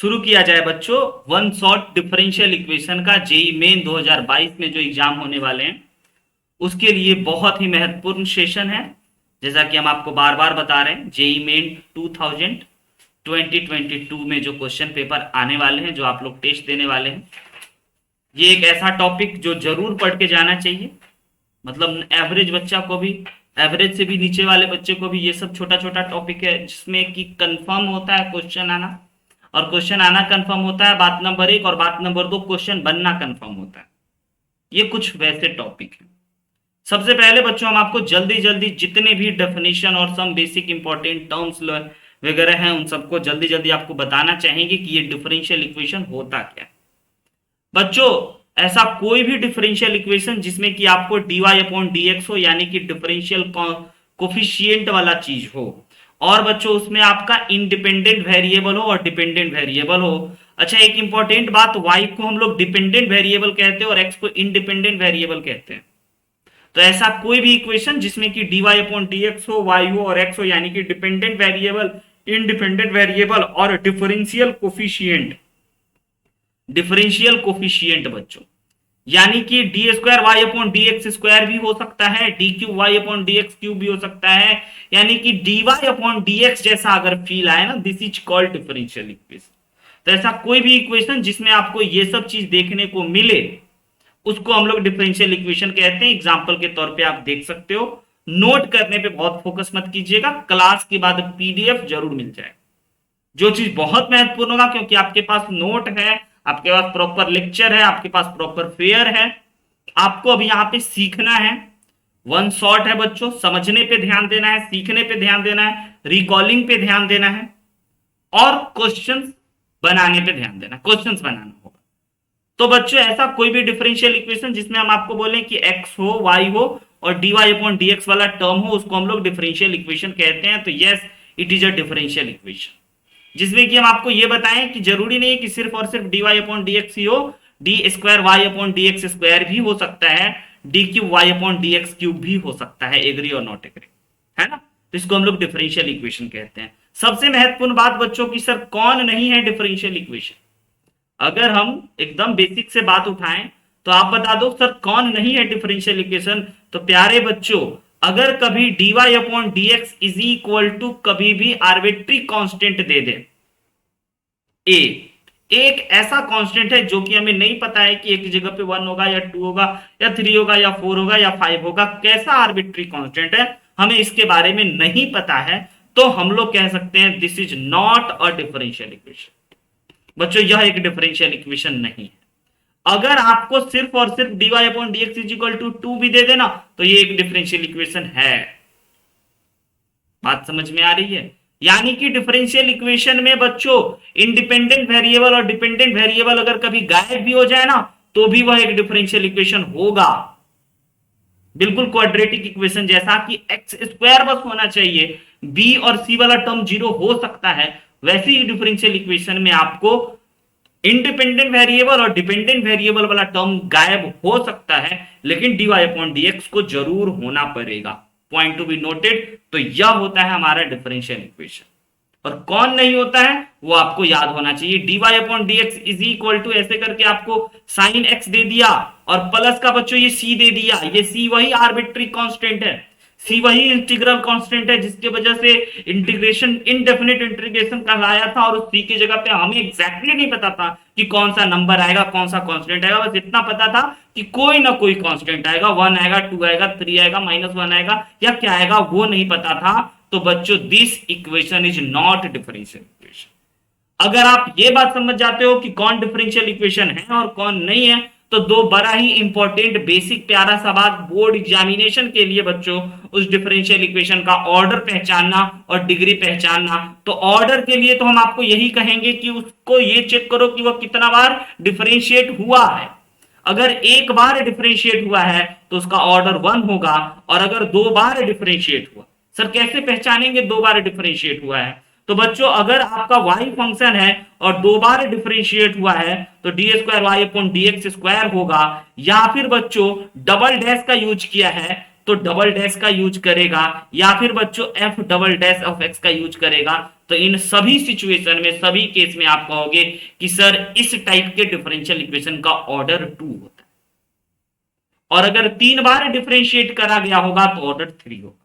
शुरू किया जाए बच्चों वन शॉट डिफरेंशियल इक्वेशन का जेई मेन 2022 में जो एग्जाम होने वाले हैं उसके लिए बहुत ही महत्वपूर्ण सेशन है। जैसा कि हम आपको बार बार बता रहे हैं, जेई मेन 2022 में जो क्वेश्चन पेपर आने वाले हैं, जो आप लोग टेस्ट देने वाले हैं, ये एक ऐसा टॉपिक जो जरूर पढ़ के जाना चाहिए। मतलब एवरेज बच्चा को भी, एवरेज से भी नीचे वाले बच्चे को भी ये सब छोटा छोटा टॉपिक है जिसमें कि कंफर्म होता है क्वेश्चन आना, और क्वेश्चन आना कंफर्म होता है बात नंबर एक, और बात नंबर दो क्वेश्चन बनना कंफर्म होता है। ये कुछ वैसे टॉपिक है। सबसे पहले बच्चों हम आपको जल्दी जल्दी जितने भी डेफिनेशन और सम बेसिक इंपॉर्टेंट टर्म्स वगैरह हैं उन सबको जल्दी जल्दी आपको बताना चाहेंगे कि ये डिफरेंशियल इक्वेशन होता क्या है। बच्चों ऐसा कोई भी डिफरेंशियल इक्वेशन जिसमें कि आपको dy अपॉन dx हो, यानी कि डिफरेंशियल कोफिशिएंट वाला चीज हो, और बच्चों उसमें आपका इंडिपेंडेंट वेरिएबल हो और डिपेंडेंट वेरिएबल हो। अच्छा, एक इंपॉर्टेंट बात, y को हम लोग डिपेंडेंट वेरिएबल कहते हैं और x को इंडिपेंडेंट वेरिएबल कहते हैं। तो ऐसा कोई भी इक्वेशन जिसमें कि dy अपॉन dx हो, y हो और x हो, यानी कि डिपेंडेंट वेरिएबल, इंडिपेंडेंट वेरिएबल और डिफरेंशियल कोफिशिएंट बच्चों, यानी कि D square Y upon D x square भी हो सकता है, D cube Y upon D X cube भी हो सकता है, यानी कि D Y upon D X जैसा अगर फील आए ना, this is called differential equation. तो ऐसा कोई भी इक्वेशन जिसमें आपको ये सब चीज देखने को मिले उसको हम लोग डिफरेंशियल इक्वेशन कहते हैं। एग्जाम्पल के तौर पे आप देख सकते हो। नोट करने पे बहुत फोकस मत कीजिएगा, क्लास के बाद पीडीएफ जरूर मिल जाए। जो चीज बहुत महत्वपूर्ण होगा, क्योंकि आपके पास नोट है, आपके पास प्रॉपर लेक्चर है, आपके पास प्रॉपर फेयर है, आपको अभी यहां पे सीखना है। वन शॉट है बच्चों, समझने पे ध्यान देना है, सीखने पे ध्यान देना है, रिकॉलिंग पे ध्यान देना है, और क्वेश्चंस बनाने पे ध्यान देना, क्वेश्चंस बनाना होगा। तो बच्चों ऐसा कोई भी डिफरेंशियल इक्वेशन जिसमें हम आपको बोलें कि x हो, y हो और dy अपॉन dx वाला टर्म हो, उसको हम लोग डिफरेंशियल इक्वेशन कहते हैं। तो yes, it is a differential equation, जिसमें कि हम आपको ये बताएं कि जरूरी नहीं है कि सिर्फ और सिर्फ dy अपॉन dx ही हो, D square Y upon D x square भी हो सकता है, D cube Y upon D X cube भी हो सकता है। एग्री और नॉट एग्री, है ना? तो इसको हम लोग डिफरेंशियल इक्वेशन कहते हैं। सबसे महत्वपूर्ण बात बच्चों की, सर कौन नहीं है डिफरेंशियल इक्वेशन? अगर हम एकदम बेसिक से बात उठाएं तो आप बता दो सर कौन नहीं है डिफरेंशियल इक्वेशन। तो प्यारे बच्चों, अगर कभी dy upon dx is equal to कभी भी आर्बिट्री कांस्टेंट दे दे, ए एक ऐसा कांस्टेंट है जो कि हमें नहीं पता है कि एक जगह पे 1 होगा या 2 होगा या 3 होगा या 4 होगा या 5 होगा, कैसा आर्बिट्री कांस्टेंट है हमें इसके बारे में नहीं पता है, तो हम लोग कह सकते हैं this is not a differential equation. बच्चों यह एक डिफरेंशियल इक्वेशन नहीं है। अगर आपको सिर्फ और सिर्फ dy upon dx is equal to 2 भी दे देना तो ये एक डिफरेंशियल इक्वेशन है। बात समझ में आ रही है? यानी कि डिफरेंशियल इक्वेशन में बच्चों इंडिपेंडेंट वेरिएबल और डिपेंडेंट वेरिएबल अगर कभी गायब भी हो जाए ना तो भी वह एक डिफरेंशियल इक्वेशन होगा। बिल्कुल क्वाड्रेटिक इक्वेशन जैसा कि एक्स स्क्वायर बस होना चाहिए, बी और सी वाला टर्म जीरो हो सकता है, वैसे ही डिफरेंशियल इक्वेशन में आपको इंडिपेंडेंट वेरिएबल और डिपेंडेंट वेरिएबल वाला टर्म गायब हो सकता है, लेकिन dy अपॉन dx को जरूर होना पड़ेगा। Point to be noted. तो यह होता है हमारा डिफरेंशियल इक्वेशन। और कौन नहीं होता है वो आपको याद होना चाहिए। dy upon dx is equal to ऐसे करके आपको साइन x दे दिया और प्लस का बच्चों ये c दे दिया। ये c वही आर्बिट्री कांस्टेंट है, c वही इंटीग्रल कांस्टेंट है जिसके वजह से इंटीग्रेशन इनडेफिनिट इंटीग्रेशन कहलाया था, और उस c की जगह पे हमें एग्जैक्टली नहीं पता था कि कौन सा नंबर आएगा, कौन सा कांस्टेंट आएगा। बस इतना पता था कि कोई ना कोई कांस्टेंट आएगा, 1 आएगा, 2 आएगा, 3 आएगा, -1 आएगा, या क्या आएगा वो नहीं पता था। तो बच्चों this equation is not differential equation. अगर आप ये बात समझ जाते हो कि कौन डिफरेंशियल इक्वेशन है और कौन नहीं है, तो दो बड़ा ही इंपॉर्टेंट बेसिक प्यारा सा बात बोर्ड एग्जामिनेशन के लिए बच्चों, उस डिफरेंशियल इक्वेशन का ऑर्डर पहचानना और डिग्री पहचानना। तो ऑर्डर के लिए तो हम आपको यही कहेंगे कि उसको ये चेक करो कि वह कितना बार डिफरेंशिएट हुआ है। अगर एक बार डिफरेंशिएट हुआ है तो उसका ऑर्डर 1 होगा, और अगर 2 बार डिफरेंशिएट हुआ, सर कैसे पहचानेंगे 2 बार डिफरेंशिएट हुआ है? तो बच्चों अगर आपका y फंक्शन है और 2 बार डिफरेंशिएट हुआ है तो D square Y upon D x square होगा, या फिर बच्चों डबल डैश का यूज किया है तो डबल डैश का यूज करेगा या फिर बच्चों F double dash of x का यूज करेगा। तो इन सभी सिचुएशन में, सभी केस में आप कहोगे कि सर इस टाइप के डिफरेंशियल इक्वेशन का ऑर्डर 2 होता है, और अगर 3 बार डिफरेंशिएट करा गया होगा तो ऑर्डर 3 होगा।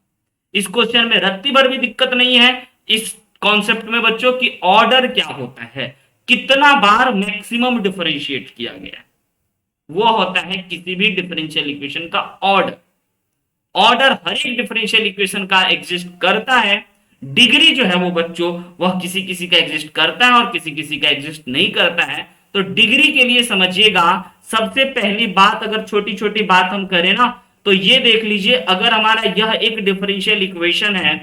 इस क्वेश्चन में रत्ती भर भी दिक्कत नहीं है इस कॉन्सेप्ट में बच्चों की ऑर्डर क्या होता है, कितना बार मैक्सिमम डिफरेंशिएट किया गया है, वो होता है किसी भी डिफरेंशियल इक्वेशन का ऑर्डर। ऑर्डर हर एक डिफरेंशियल इक्वेशन का एग्जिस्ट करता है, डिग्री जो है वो बच्चों वह किसी किसी का एग्जिस्ट करता है और किसी किसी का एग्जिस्ट नहीं करता है। तो डिग्री के लिए समझिएगा, सबसे पहली बात अगर छोटी छोटी बात हम करें ना, तो ये देख लीजिए, अगर हमारा यह एक डिफरेंशियल इक्वेशन है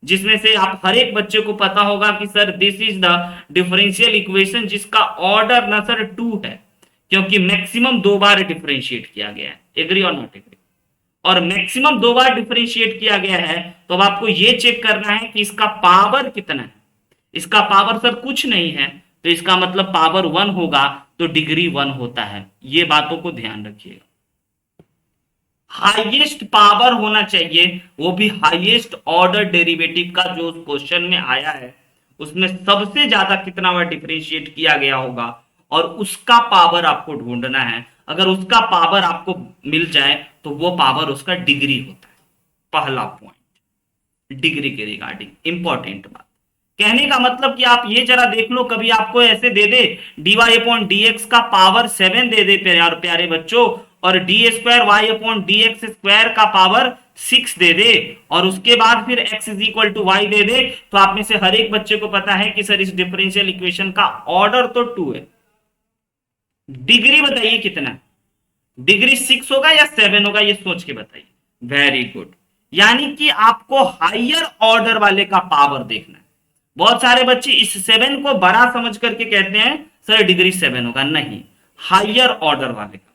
जिसमें से आप हर एक बच्चे को पता होगा कि sir this is the differential equation जिसका ऑर्डर ना सर 2 है, क्योंकि मैक्सिमम 2 बार डिफरेंशिएट किया गया है। एग्री और नॉट एग्री? और मैक्सिमम 2 बार डिफरेंशिएट किया गया है, तो अब आपको यह चेक करना है कि इसका पावर कितना है। इसका पावर सर कुछ नहीं है, तो इसका मतलब पावर 1 होगा, तो डिग्री 1 होता है। ये बातों को ध्यान रखिएगा। हाईएस्ट पावर होना चाहिए, वो भी हाईएस्ट ऑर्डर डेरिवेटिव का जो क्वेश्चन में आया है उसमें सबसे ज्यादा कितना बार डिफरेंशिएट किया गया होगा, और उसका पावर आपको ढूंढना है। अगर उसका पावर आपको मिल जाए तो वो पावर उसका डिग्री होता है। पहला पॉइंट डिग्री के रिगार्डिंग इंपॉर्टेंट बात। कहने का मतलब कि आप ये जरा देख लो, कभी आपको ऐसे दे दे dy अपॉन dx का पावर 7 दे दे प्यारे बच्चों, और d square Y upon D x square का पावर 6 दे दे, और उसके बाद फिर x is equal to y दे दे, तो आप में से हर एक बच्चे को पता है कि सर इस डिफरेंशियल इक्वेशन का ऑर्डर तो 2 है। डिग्री बताइए कितना? डिग्री 6 होगा या 7 होगा, ये सोच के बताइए। वेरी गुड, यानी कि आपको हायर ऑर्डर वाले का पावर देखना है। बहुत सारे बच्चे इस 7 को बड़ा समझ करके कहते हैं सर डिग्री 7 होगा, नहीं, हायर ऑर्डर वाले का।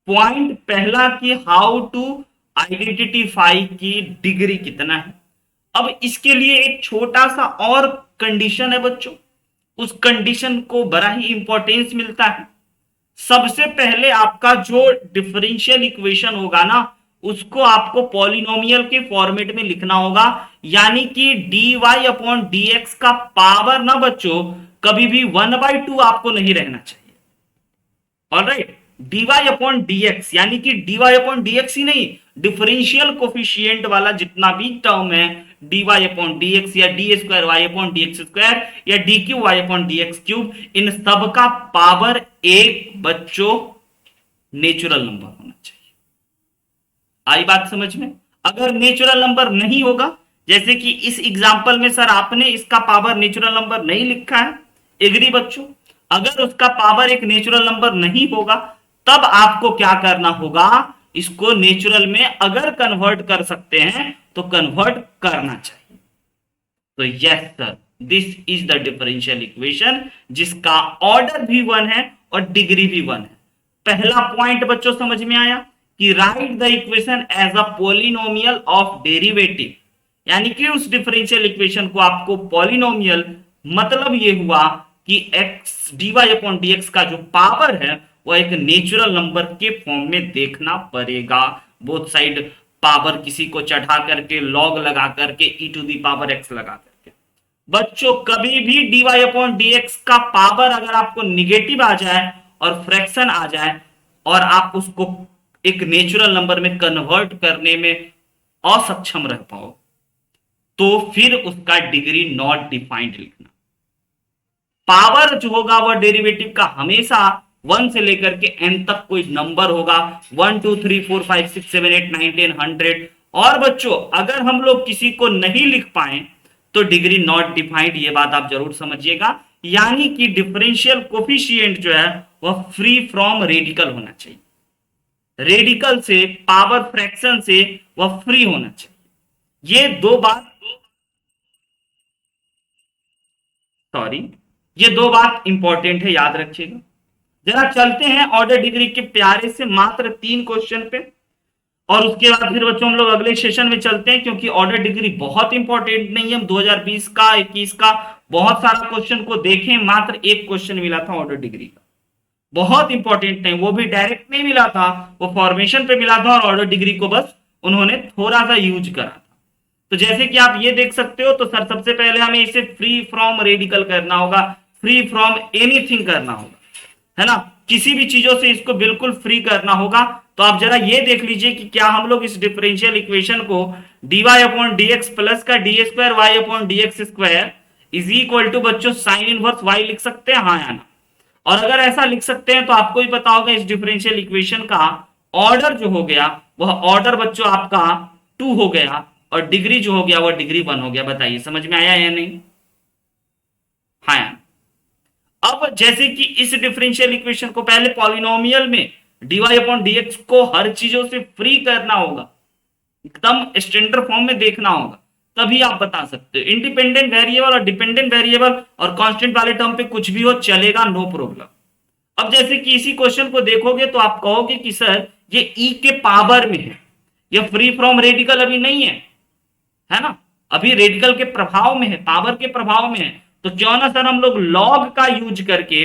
पॉइंट पहला कि हाउ टू आइडेंटिफाई की डिग्री कितना है। अब इसके लिए एक छोटा सा और कंडीशन है बच्चों, उस कंडीशन को बड़ा ही इंपॉर्टेंस मिलता है। सबसे पहले आपका जो डिफरेंशियल इक्वेशन होगा ना, उसको आपको पॉलिनोमियल के फॉर्मेट में लिखना होगा, यानी कि dy अपॉन dx का पावर ना बच्चों कभी भी 1/2 आपको नहीं रहना चाहिए। ऑलराइट, dy अपॉन dx यानी कि dy अपॉन dx ही नहीं, डिफरेंशियल कोफिशिएंट वाला जितना भी टर्म है, dy अपॉन dx या d square Y upon dx square या d cube y upon dx cube, इन सब का पावर 1 बच्चों नेचुरल नंबर होना चाहिए। आई बात समझ में? अगर नेचुरल नंबर नहीं होगा, जैसे कि इस एग्जांपल में सर आपने इसका पावर नेचुरल नंबर नहीं लिखा है, एग्री बच्चों? अगर उसका पावर एक नेचुरल नंबर नहीं होगा, तब आपको क्या करना होगा, इसको नेचुरल में अगर कन्वर्ट कर सकते हैं तो कन्वर्ट करना चाहिए। तो yes sir, this is the differential equation जिसका ऑर्डर भी 1 है और डिग्री भी 1 है। पहला पॉइंट बच्चों समझ में आया कि write the equation as a polynomial of derivative, यानी कि उस डिफरेंशियल इक्वेशन को आपको पॉलिनोमियल, मतलब ये हुआ कि x dy अपॉन dx का जो पावर है वो एक नेचुरल नंबर के फॉर्म में देखना पड़ेगा। बोथ साइड पावर किसी को चढ़ा करके लॉग लगा करके e to the power x लगा करके। बच्चों कभी भी dy अपॉन dx का पावर अगर आपको निगेटिव आ जाए और फ्रैक्शन आ जाए और आप उसको एक नेचुरल नंबर में कन्वर्ट करने में असक्षम रह पाओ, तो फिर उसका डिग्री नॉट डिफाइंड लिखना। पावर जो होगा वह डेरिवेटिव का हमेशा 1 से लेकर के n तक कोई नंबर होगा, 1 2 3 4 5 6 7 8 9 10 100। और बच्चों अगर हम लोग किसी को नहीं लिख पाए तो डिग्री नॉट डिफाइंड, ये बात आप जरूर समझिएगा। यानी कि डिफरेंशियल कोफिशिएंट जो है वह फ्री फ्रॉम रेडिकल होना चाहिए, रेडिकल से, पावर फ्रैक्शन से वह फ्री होना चाहिए। ये दो बात इंपॉर्टेंट है, याद रखिएगा। जरा चलते हैं ऑर्डर डिग्री के प्यारे से मात्र 3 क्वेश्चन पे, और उसके बाद फिर बच्चों हम लोग अगले सेशन में चलते हैं, क्योंकि ऑर्डर डिग्री बहुत इंपॉर्टेंट नहीं है। हम 2020 का 21 का बहुत सारा क्वेश्चन को देखें, मात्र 1 क्वेश्चन मिला था ऑर्डर डिग्री का, बहुत इंपॉर्टेंट नहीं, वो भी डायरेक्ट नहीं मिला था, वो फॉर्मेशन पे मिला था, और ऑर्डर डिग्री को बस उन्होंने थोड़ा सा यूज करा था। तो जैसे कि आप ये देख सकते हो, तो सर सबसे पहले हमें इसे फ्री फ्रॉम रेडिकल करना होगा, फ्री फ्रॉम एनीथिंग करना होगा, है ना, किसी भी चीजों से इसको बिल्कुल फ्री करना होगा। तो आप जरा ये देख लीजिए कि क्या हम लोग इस डिफरेंशियल इक्वेशन को dy upon D x plus का d square Y upon D x square is equal to बच्चों साइन इनवर्स वाई लिख सकते हैं, हाँ या ना? और अगर ऐसा लिख सकते हैं तो आपको भी पता होगा इस डिफरेंशियल इक्वेशन का ऑर्डर जो हो गया वह ऑर्डर बच्चों आपका 2 हो गया, और डिग्री जो हो गया वह डिग्री 1 हो गया। बताइए समझ में आया या नहीं? हाँ या? अब जैसे कि इस डिफरेंशियल इक्वेशन को पहले पॉलिनोमियल में dy अपॉन dx को हर चीजों से फ्री करना होगा, एकदम स्टैंडर्ड फॉर्म में देखना होगा, तभी आप बता सकते हो। इंडिपेंडेंट वेरिएबल और डिपेंडेंट वेरिएबल और कांस्टेंट वाले टर्म पे कुछ भी हो चलेगा, नो प्रॉब्लम। अब जैसे कि इसी क्वेश्चन को देखोगे तो आप कहोगे कि सर ये e के पावर में है, ये फ्री फ्रॉम रेडिकल अभी नहीं है ना, अभी रेडिकल के प्रभाव में है, पावर के प्रभाव में है। तो क्यों ना सर हम लोग लॉग का यूज करके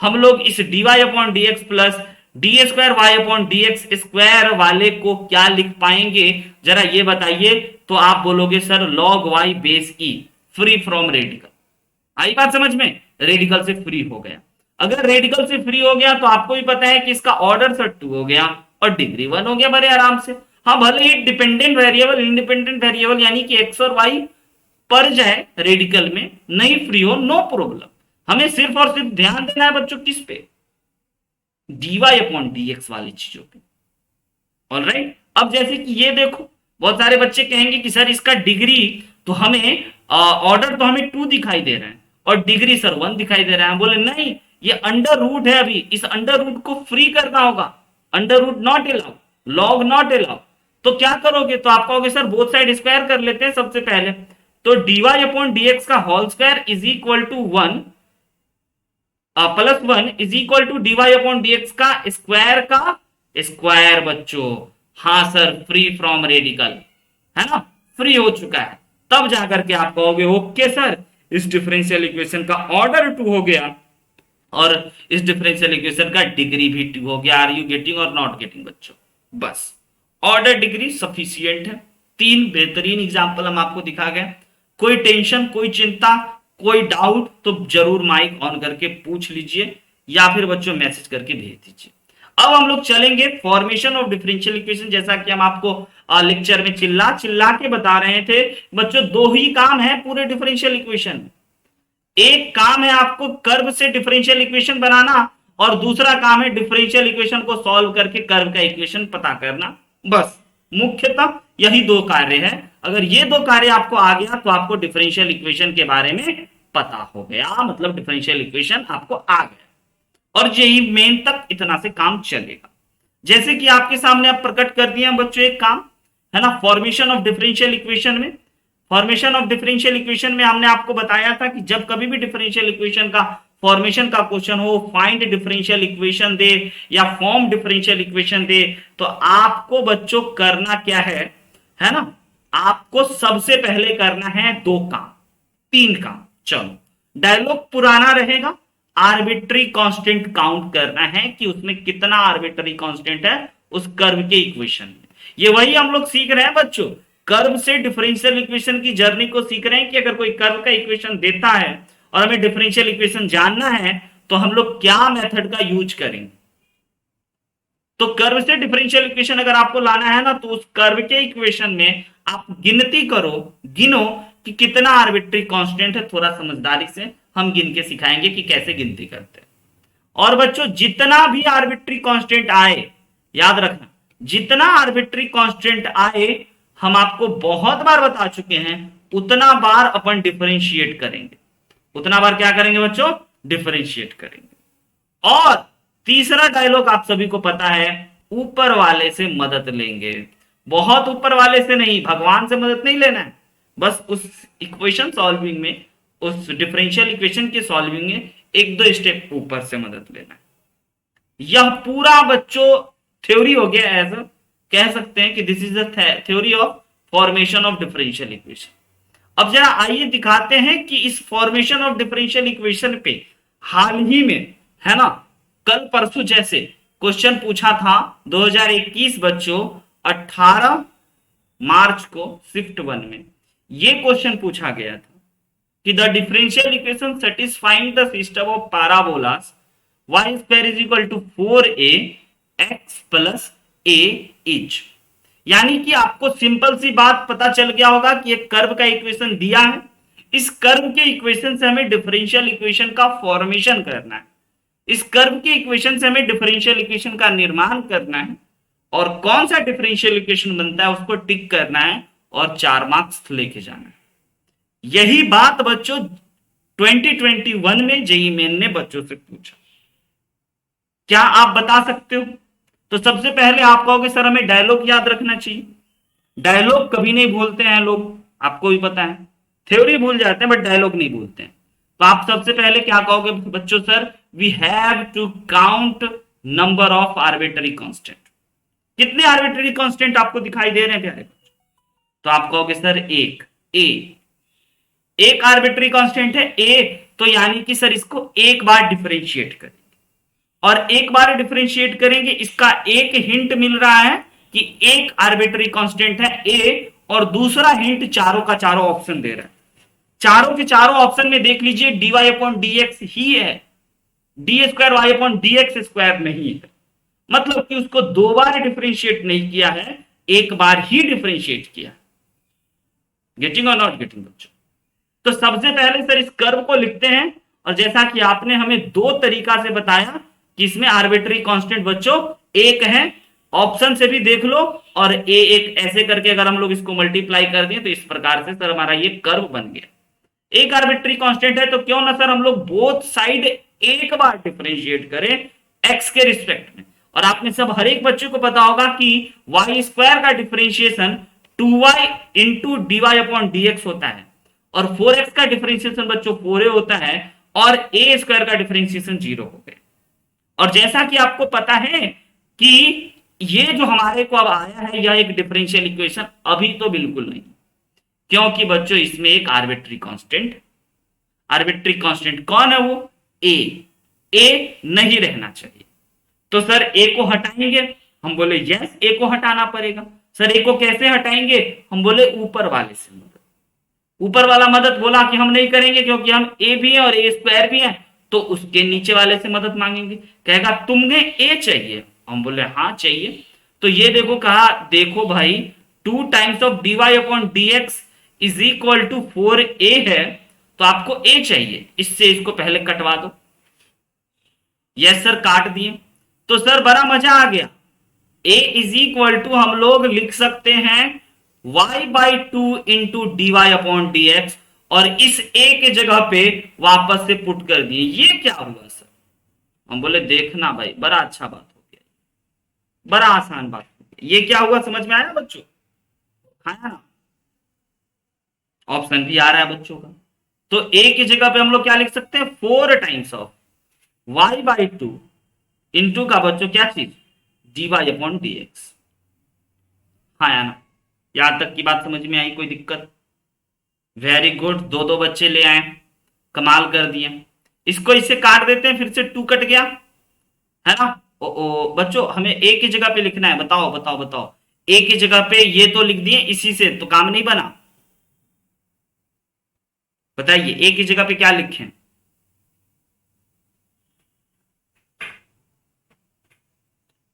हम लोग इस dy upon D x plus D square Y upon D x square वाले को क्या लिख पाएंगे, जरा ये बताइए। तो आप बोलोगे sir log y base e, free from radical. आई बात समझ में? रेडिकल से फ्री हो गया। अगर रेडिकल से फ्री हो गया तो आपको भी पता है कि इसका ऑर्डर सर 2 हो गया और डिग्री 1 हो गया बड़े आराम से। हाँ भले ही डिपेंडेंट वेरिएबल इंडिपेंडेंट वेरिएबल यानी कि एक्स और वाई पर जाए रेडिकल में, नहीं फ्री हो, नो प्रॉब्लम। हमें सिर्फ और सिर्फ ध्यान देना है बच्चों किस पे, dy अपॉन dx वाली चीजों पे। ऑलराइट, अब जैसे कि ये देखो बहुत सारे बच्चे कहेंगे कि सर इसका डिग्री तो हमें ऑर्डर तो हमें 2 दिखाई दे रहा है और डिग्री सर 1 दिखाई दे रहा है। बोले नहीं, ये अंडर रूट है, अभी इस अंडर रूट को फ्री करना होगा, under root not allow, log not allow. तो क्या करोगे, तो आप कहोगे सर बोथ साइड स्क्वायर कर लेते हैं सबसे पहले। तो dy अपॉन dx का whole square is equal to 1 plus 1 is equal to dy upon dx का स्क्वायर बच्चों। हाँ सर फ्री फ्रॉम रेडिकल, है ना, फ्री हो चुका है। तब जाकर के आप कहोगे ओके सर इस डिफरेंशियल इक्वेशन का ऑर्डर 2 हो गया और इस डिफरेंशियल इक्वेशन का डिग्री भी 2 हो गया। आर यू गेटिंग और नॉट गेटिंग बच्चों? बस ऑर्डर डिग्री सफिशियंट है। 3 बेहतरीन एग्जांपल हम आपको दिखा गए। कोई टेंशन, कोई चिंता, कोई डाउट तो जरूर माइक ऑन करके पूछ लीजिए या फिर बच्चों मैसेज करके भेज दीजिए। अब हम लोग चलेंगे फॉर्मेशन ऑफ डिफरेंशियल इक्वेशन। जैसा कि हम आपको लेक्चर में चिल्ला चिल्ला के बता रहे थे बच्चों, 2 ही काम है पूरे डिफरेंशियल इक्वेशन में। एक काम है आपको कर्व से डिफरेंशियल इक्वेशन बनाना और दूसरा काम है डिफरेंशियल इक्वेशन को सॉल्व करके कर्व का इक्वेशन पता करना। बस मुख्यतः यही 2 कार्य है। अगर ये 2 कार्य आपको आ गया तो आपको डिफरेंशियल इक्वेशन के बारे में पता हो गया, मतलब डिफरेंशियल इक्वेशन आपको आ गया और यही मेन तक इतना से काम चलेगा। जैसे कि आपके सामने आप प्रकट कर दिए बच्चों एक काम, है ना, फॉर्मेशन ऑफ डिफरेंशियल इक्वेशन में। फॉर्मेशन ऑफ डिफरेंशियल इक्वेशन में हमने आपको बताया था कि जब कभी भी डिफरेंशियल इक्वेशन का फॉर्मेशन का क्वेश्चन हो, फाइंड डिफरेंशियल इक्वेशन दे या फॉर्म डिफरेंशियल इक्वेशन दे, तो आपको बच्चों करना क्या है ना, आपको सबसे पहले करना है 2 काम, 3 काम। चलो डायलॉग पुराना रहेगा, आर्बिट्री कांस्टेंट काउंट करना है कि उसमें कितना आर्बिट्री कांस्टेंट है उस कर्व के इक्वेशन में। ये वही हम लोग सीख रहे हैं बच्चों, कर्व से डिफरेंशियल इक्वेशन की जर्नी को सीख रहे हैं कि अगर कोई कर्व का इक्वेशन देता है और हमें डिफरेंशियल इक्वेशन जानना है तो हम लोग क्या मेथड का यूज करेंगे। तो कर्व से डिफरेंशियल इक्वेशन अगर आपको लाना है ना, तो उस कर्व के इक्वेशन में आप गिनती करो, गिनो कि कितना आर्बिट्री कांस्टेंट है। थोड़ा समझदारी से हम गिन के सिखाएंगे कि कैसे गिनती करते हैं। और बच्चों जितना भी आर्बिट्री कांस्टेंट आए, याद रखना, जितना आर्बिट्री कांस्टेंट आए हम आपको बहुत बार बता चुके हैं, उतना बार अपन डिफरेंशिएट करेंगे। उतना बार क्या करेंगे बच्चों? डिफरेंशिएट करेंगे। और तीसरा डायलॉग आप सभी को पता है, ऊपर वाले से मदद लेंगे। बहुत ऊपर वाले से नहीं, भगवान से मदद नहीं लेना है, बस उस इक्वेशन सॉल्विंग में, उस डिफरेंशियल इक्वेशन के सॉल्विंग में 1-2 स्टेप ऊपर से मदद लेना है। यह पूरा बच्चों थ्योरी हो गया, ऐसा कह सकते हैं कि this is the theory of formation of differential equation. अब जरा आइए दिखाते हैं कि इस फॉर्मेशन ऑफ डिफरेंशियल इक्वेशन पे हाल ही में, है ना, कल परसों जैसे क्वेश्चन पूछा था 2021 बच्चों 18 मार्च को शिफ्ट 1 में ये क्वेश्चन पूछा गया था कि the differential equation satisfying the system of parabolas y square is equal to 4a x plus a each. यानी कि आपको सिंपल सी बात पता चल गया होगा कि एक कर्व का इक्वेशन दिया है, इस कर्व के इक्वेशन से हमें डिफरेंशियल इक्वेशन का फॉर्मेशन करना है, इस कर्व के इक्वेशन से हमें डिफरेंशियल इक्वेशन का निर्माण करना है और कौन सा डिफरेंशियल इक्वेशन बनता है उसको टिक करना है और 4 मार्क्स लेके जाना है। यही बात बच्चों 2021 में जेईई मेन ने बच्चों से पूछा। क्या आप बता सकते हो? तो सबसे पहले आप कहोगे सर हमें डायलॉग याद रखना चाहिए। डायलॉग कभी नहीं भूलते हैं लोग, आपको भी पता है, थ्योरी भूल जाते हैं बट डायलॉग नहीं भूलते हैं। तो आप सबसे पहले क्या कहोगे बच्चों? Sir we have to count number of arbitrary constant. कितने आर्बिट्ररी कांस्टेंट आपको दिखाई दे रहे हैं प्यारे? तो आप कहोगे सर एक आर्बिट्ररी कांस्टेंट है ए, तो यानी कि सर इसको एक बार डिफरेंशिएट करेंगे और एक बार डिफरेंशिएट करेंगे, इसका एक हिंट मिल रहा है कि एक आर्बिट्ररी कांस्टेंट है ए और दूसरा हिंट चारों का चारों ऑप्शन दे रहा है। चारों के चारों ऑप्शन में देख लीजिए dy अपॉन dx ही है, D square Y upon dx square नहीं है। मतलब कि उसको 2 बार डिफरेंशिएट नहीं किया है, एक बार ही डिफरेंशिएट किया। गेटिंग और नॉट गेटिंग बच्चों? तो सबसे पहले सर इस कर्व को लिखते हैं और जैसा कि आपने हमें 2 तरीका से बताया कि इसमें आर्बिट्ररी कांस्टेंट बच्चों एक है, ऑप्शन से भी देख लो, और ए एक ऐसे करके अगर हम लोग इसको मल्टीप्लाई कर दें तो इस प्रकार से सर हमारा ये कर्व बन गया। एक आर्बिट्ररी कांस्टेंट है तो क्यों ना सर हम लोग बोथ साइड एक बार डिफरेंशिएट करें एक्स के रिस्पेक्ट में। और आपने सब हर एक बच्चे को पता होगा कि वाई स्क्वायर का differentiation 2y into dy upon dx होता है और 4x का डिफरेंशिएशन बच्चों 4a होता है और a स्क्वायर का डिफरेंशिएशन 0 हो गया। और जैसा कि आपको पता है कि ये जो हमारे को अब आया है यह एक डिफरेंशियल इक्वेशन अभी तो बिल्कुल नहीं, क्योंकि बच्चों इसमें एक आर्बिट्ररी कांस्टेंट कौन है? वो ए नहीं रहना चाहिए। तो सर ए को हटाएंगे, हम बोले यस ए को हटाना पड़ेगा। सर ए को कैसे हटाएंगे? हम बोले ऊपर वाले से मदद। ऊपर वाला मदद बोला कि हम नहीं करेंगे क्योंकि हम ए भी है और ए स्क्वायर भी है, तो उसके नीचे वाले से मदद मांगेंगे। कहेगा तुम्हें ए चाहिए, हम बोले हाँ चाहिए। तो ये देखो कहा, देखो भाई 2 times of dy upon dx is equal to 4a है, तो आपको a चाहिए, इससे इसको पहले कटवा दो। यस सर काट दिए। तो सर बड़ा मजा आ गया, a इज इक्वल टू हम लोग लिख सकते हैं y by 2 into D Y upon D X, और इस a के जगह पे वापस से पुट कर दिए। ये क्या हुआ सर? हम बोले देखना भाई बड़ा अच्छा बात हो गया, बड़ा आसान बात हो गया। ये क्या हुआ समझ में आया बच्चों? आया ना? ऑप्शन भी आ रहा है बच्चों का। तो a की जगह पे हम लोग क्या लिख सकते हैं? 4 times of y by 2 into का बच्चों क्या चीज? D Y upon D X. हाँ या ना? यहां तक की बात समझ में आई? कोई दिक्कत? वेरी गुड, 2 बच्चे ले आए, कमाल कर दिए। इसको इससे काट देते हैं, फिर से 2 कट गया है ना? ओ बच्चों हमें ए की जगह पे लिखना है, बताओ ए की जगह पे ये तो लिख दिए, इसी से तो काम नहीं बना। बताइए ए की जगह पे क्या लिखें?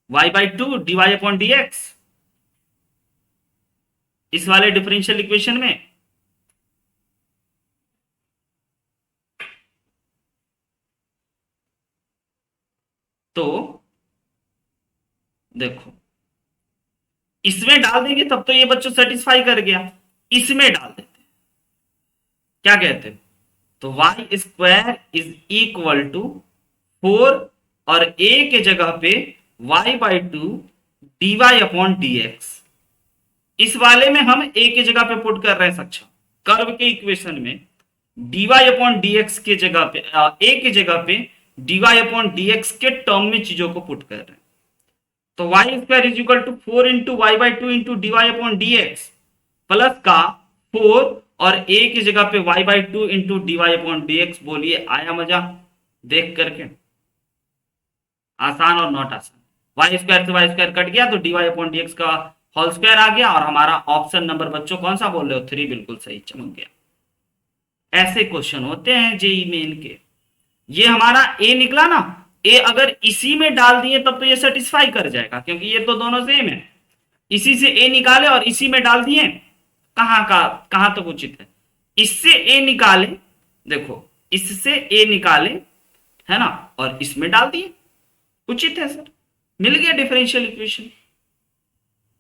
y by 2 d Y upon D x, इस वाले डिफरेंशियल इक्वेशन में। तो देखो इसमें डाल देंगे तब तो ये बच्चों सेटिस्फाई कर गया, इसमें डाल देते हैं, क्या कहते हैं? तो y square is equal to 4 और a के जगह पे y by 2 d Y upon D x. इस वाले में हम a के जगह पे पुट कर रहे हैं सक्षम, कर्व के इक्वेशन में dy अपॉन dx के जगह पे a के जगह पे dy अपॉन dx के टर्म में चीजों को पुट कर रहे हैं। तो y square is equal to 4 into y by 2 into D Y upon D x plus का 4 और a की जगह पे y by 2 into D Y upon D x. बोलिए आया मजा देख करके? आसान और नॉट आसान? y स्क्वायर से y स्क्वायर कट गया तो dy अपॉन dx का होल स्क्वायर आ गया और हमारा ऑप्शन नंबर बच्चों कौन सा बोल रहे हो, 3 बिल्कुल सही चमक गया। ऐसे क्वेश्चन होते हैं जेई मेन के। ये हमारा ए निकला ना, ए अगर इसी में डाल दिए तब तो ये सेटिस्फाई कर जाएगा क्योंकि ये तो दोनों सेम है। इसी से ए निकाले और इसी में डाल दिए, कहां तक उचित है। इससे ए निकाले, देखो इससे ए निकाले है ना, और इसमें डाल दिए, उचित है सर, मिल गया डिफरेंशियल इक्वेशन।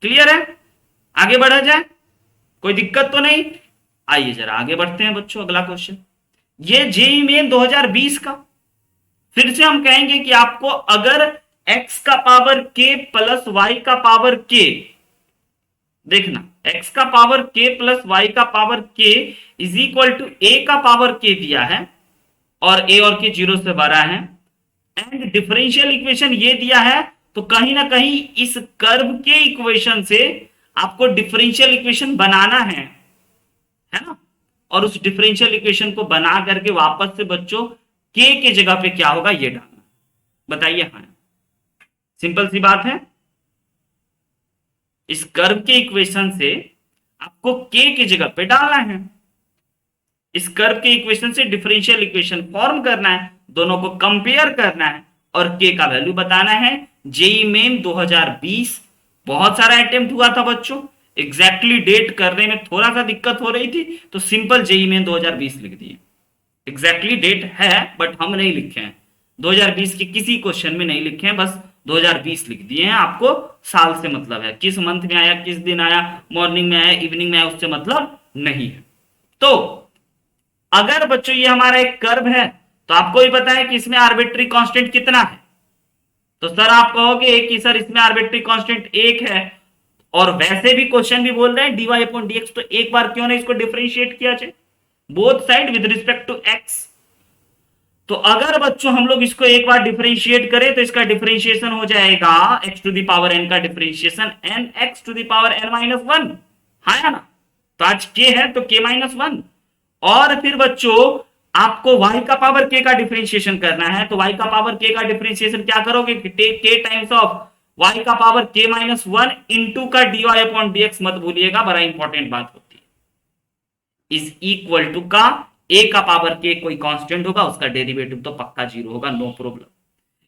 क्लियर है, आगे बढ़ा जाए, कोई दिक्कत तो नहीं। आइए जरा आगे बढ़ते हैं बच्चों, अगला क्वेश्चन। ये जेईई मेन 2020 का, फिर से हम कहेंगे कि आपको अगर x का पावर k प्लस y का पावर k, देखना x का पावर k प्लस y का power k is equal to a का पावर k दिया है और a और k जीरो से बड़ा है एंड डिफरेंशियल इक्वेशन ये दिया है, तो कहीं ना कहीं इस कर्व के इक्वेशन से आपको डिफरेंशियल इक्वेशन बनाना है ना, और उस डिफरेंशियल इक्वेशन को बना करके वापस से बच्चों k के जगह पे क्या होगा ये डालना। बताइए, हाँ सिंपल सी बात है। इस कर्व के इक्वेशन से आपको k की जगह पे डालना है, इस कर्व के इक्वेशन से डिफरेंशियल इक्वेशन फॉर्म करना है, दोनों को कंपेयर करना है और k का वैल्यू बताना है। जेईई मेन 2020 बहुत सारा अटेम्प्ट हुआ था बच्चों, एग्जैक्टली डेट करने में थोड़ा सा दिक्कत हो रही थी तो सिंपल जेईई मेन 2020 लिख दिए। एग्जैक्टली डेट है बट हम नहीं लिखे हैं, 2020 के किसी क्वेश्चन में नहीं लिखे हैं, बस 2020 लिख दिए हैं। आपको साल से मतलब है, किस मंथ में आया, किस दिन आया, मॉर्निंग में आया, इवनिंग में आया, उससे मतलब नहीं है। तो अगर बच्चों ये हमारा एक कर्व है तो आपको भी पता है कि इसमें आर्बिट्री कांस्टेंट कितना है, तो सर आप कहोगे कि सर इसमें आर्बिट्री कांस्टेंट 1 है और वैसे भी क्वेश्चन भी बोल रहे हैं dy अपॉन dx, तो एक बार क्यों नहीं इसको डिफरेंशिएट किया जाए both side with respect to x। तो अगर बच्चों हम लोग इसको एक बार डिफरेंशिएट करें तो इसका डिफरेंशिएशन हो जाएगा x to the power n का differentiation n x to the power n minus 1, हाँ या ना। तो आज k है तो k माइनस 1, और फिर बच्चों आपको y का पावर k का डिफरेंशिएशन करना है, तो y का पावर k का डिफरेंशिएशन क्या करोगे, k टाइम्स ऑफ y का पावर k माइनस 1 इंटू का dy अपॉन dx, मत भूलिएगा, बड़ा इंपॉर्टेंट बात होती है। इज इक्वल टू का a का पावर k कोई कांस्टेंट होगा, उसका डेरिवेटिव तो पक्का जीरो होगा, नो प्रॉब्लम।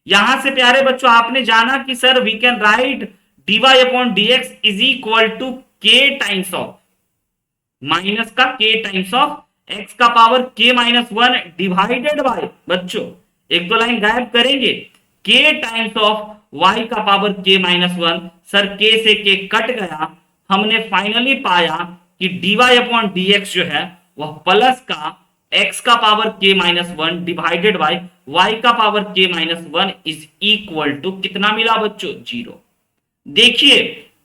यहां से प्यारे बच्चों आपने जाना कि sir we can write dy upon dx is equal to k times of minus का k टाइम्स ऑफ x का power k minus 1 divided by, बच्चों एक दो लाइन गायब करेंगे, k टाइम्स ऑफ y का power k minus 1। Sir k से k cut गया, हमने फाइनली पाया कि dy अपॉन dx जो है वह प्लस का x का power k minus 1 divided by y का power k minus 1 is equal to कितना मिला बच्चों, जीरो। देखिए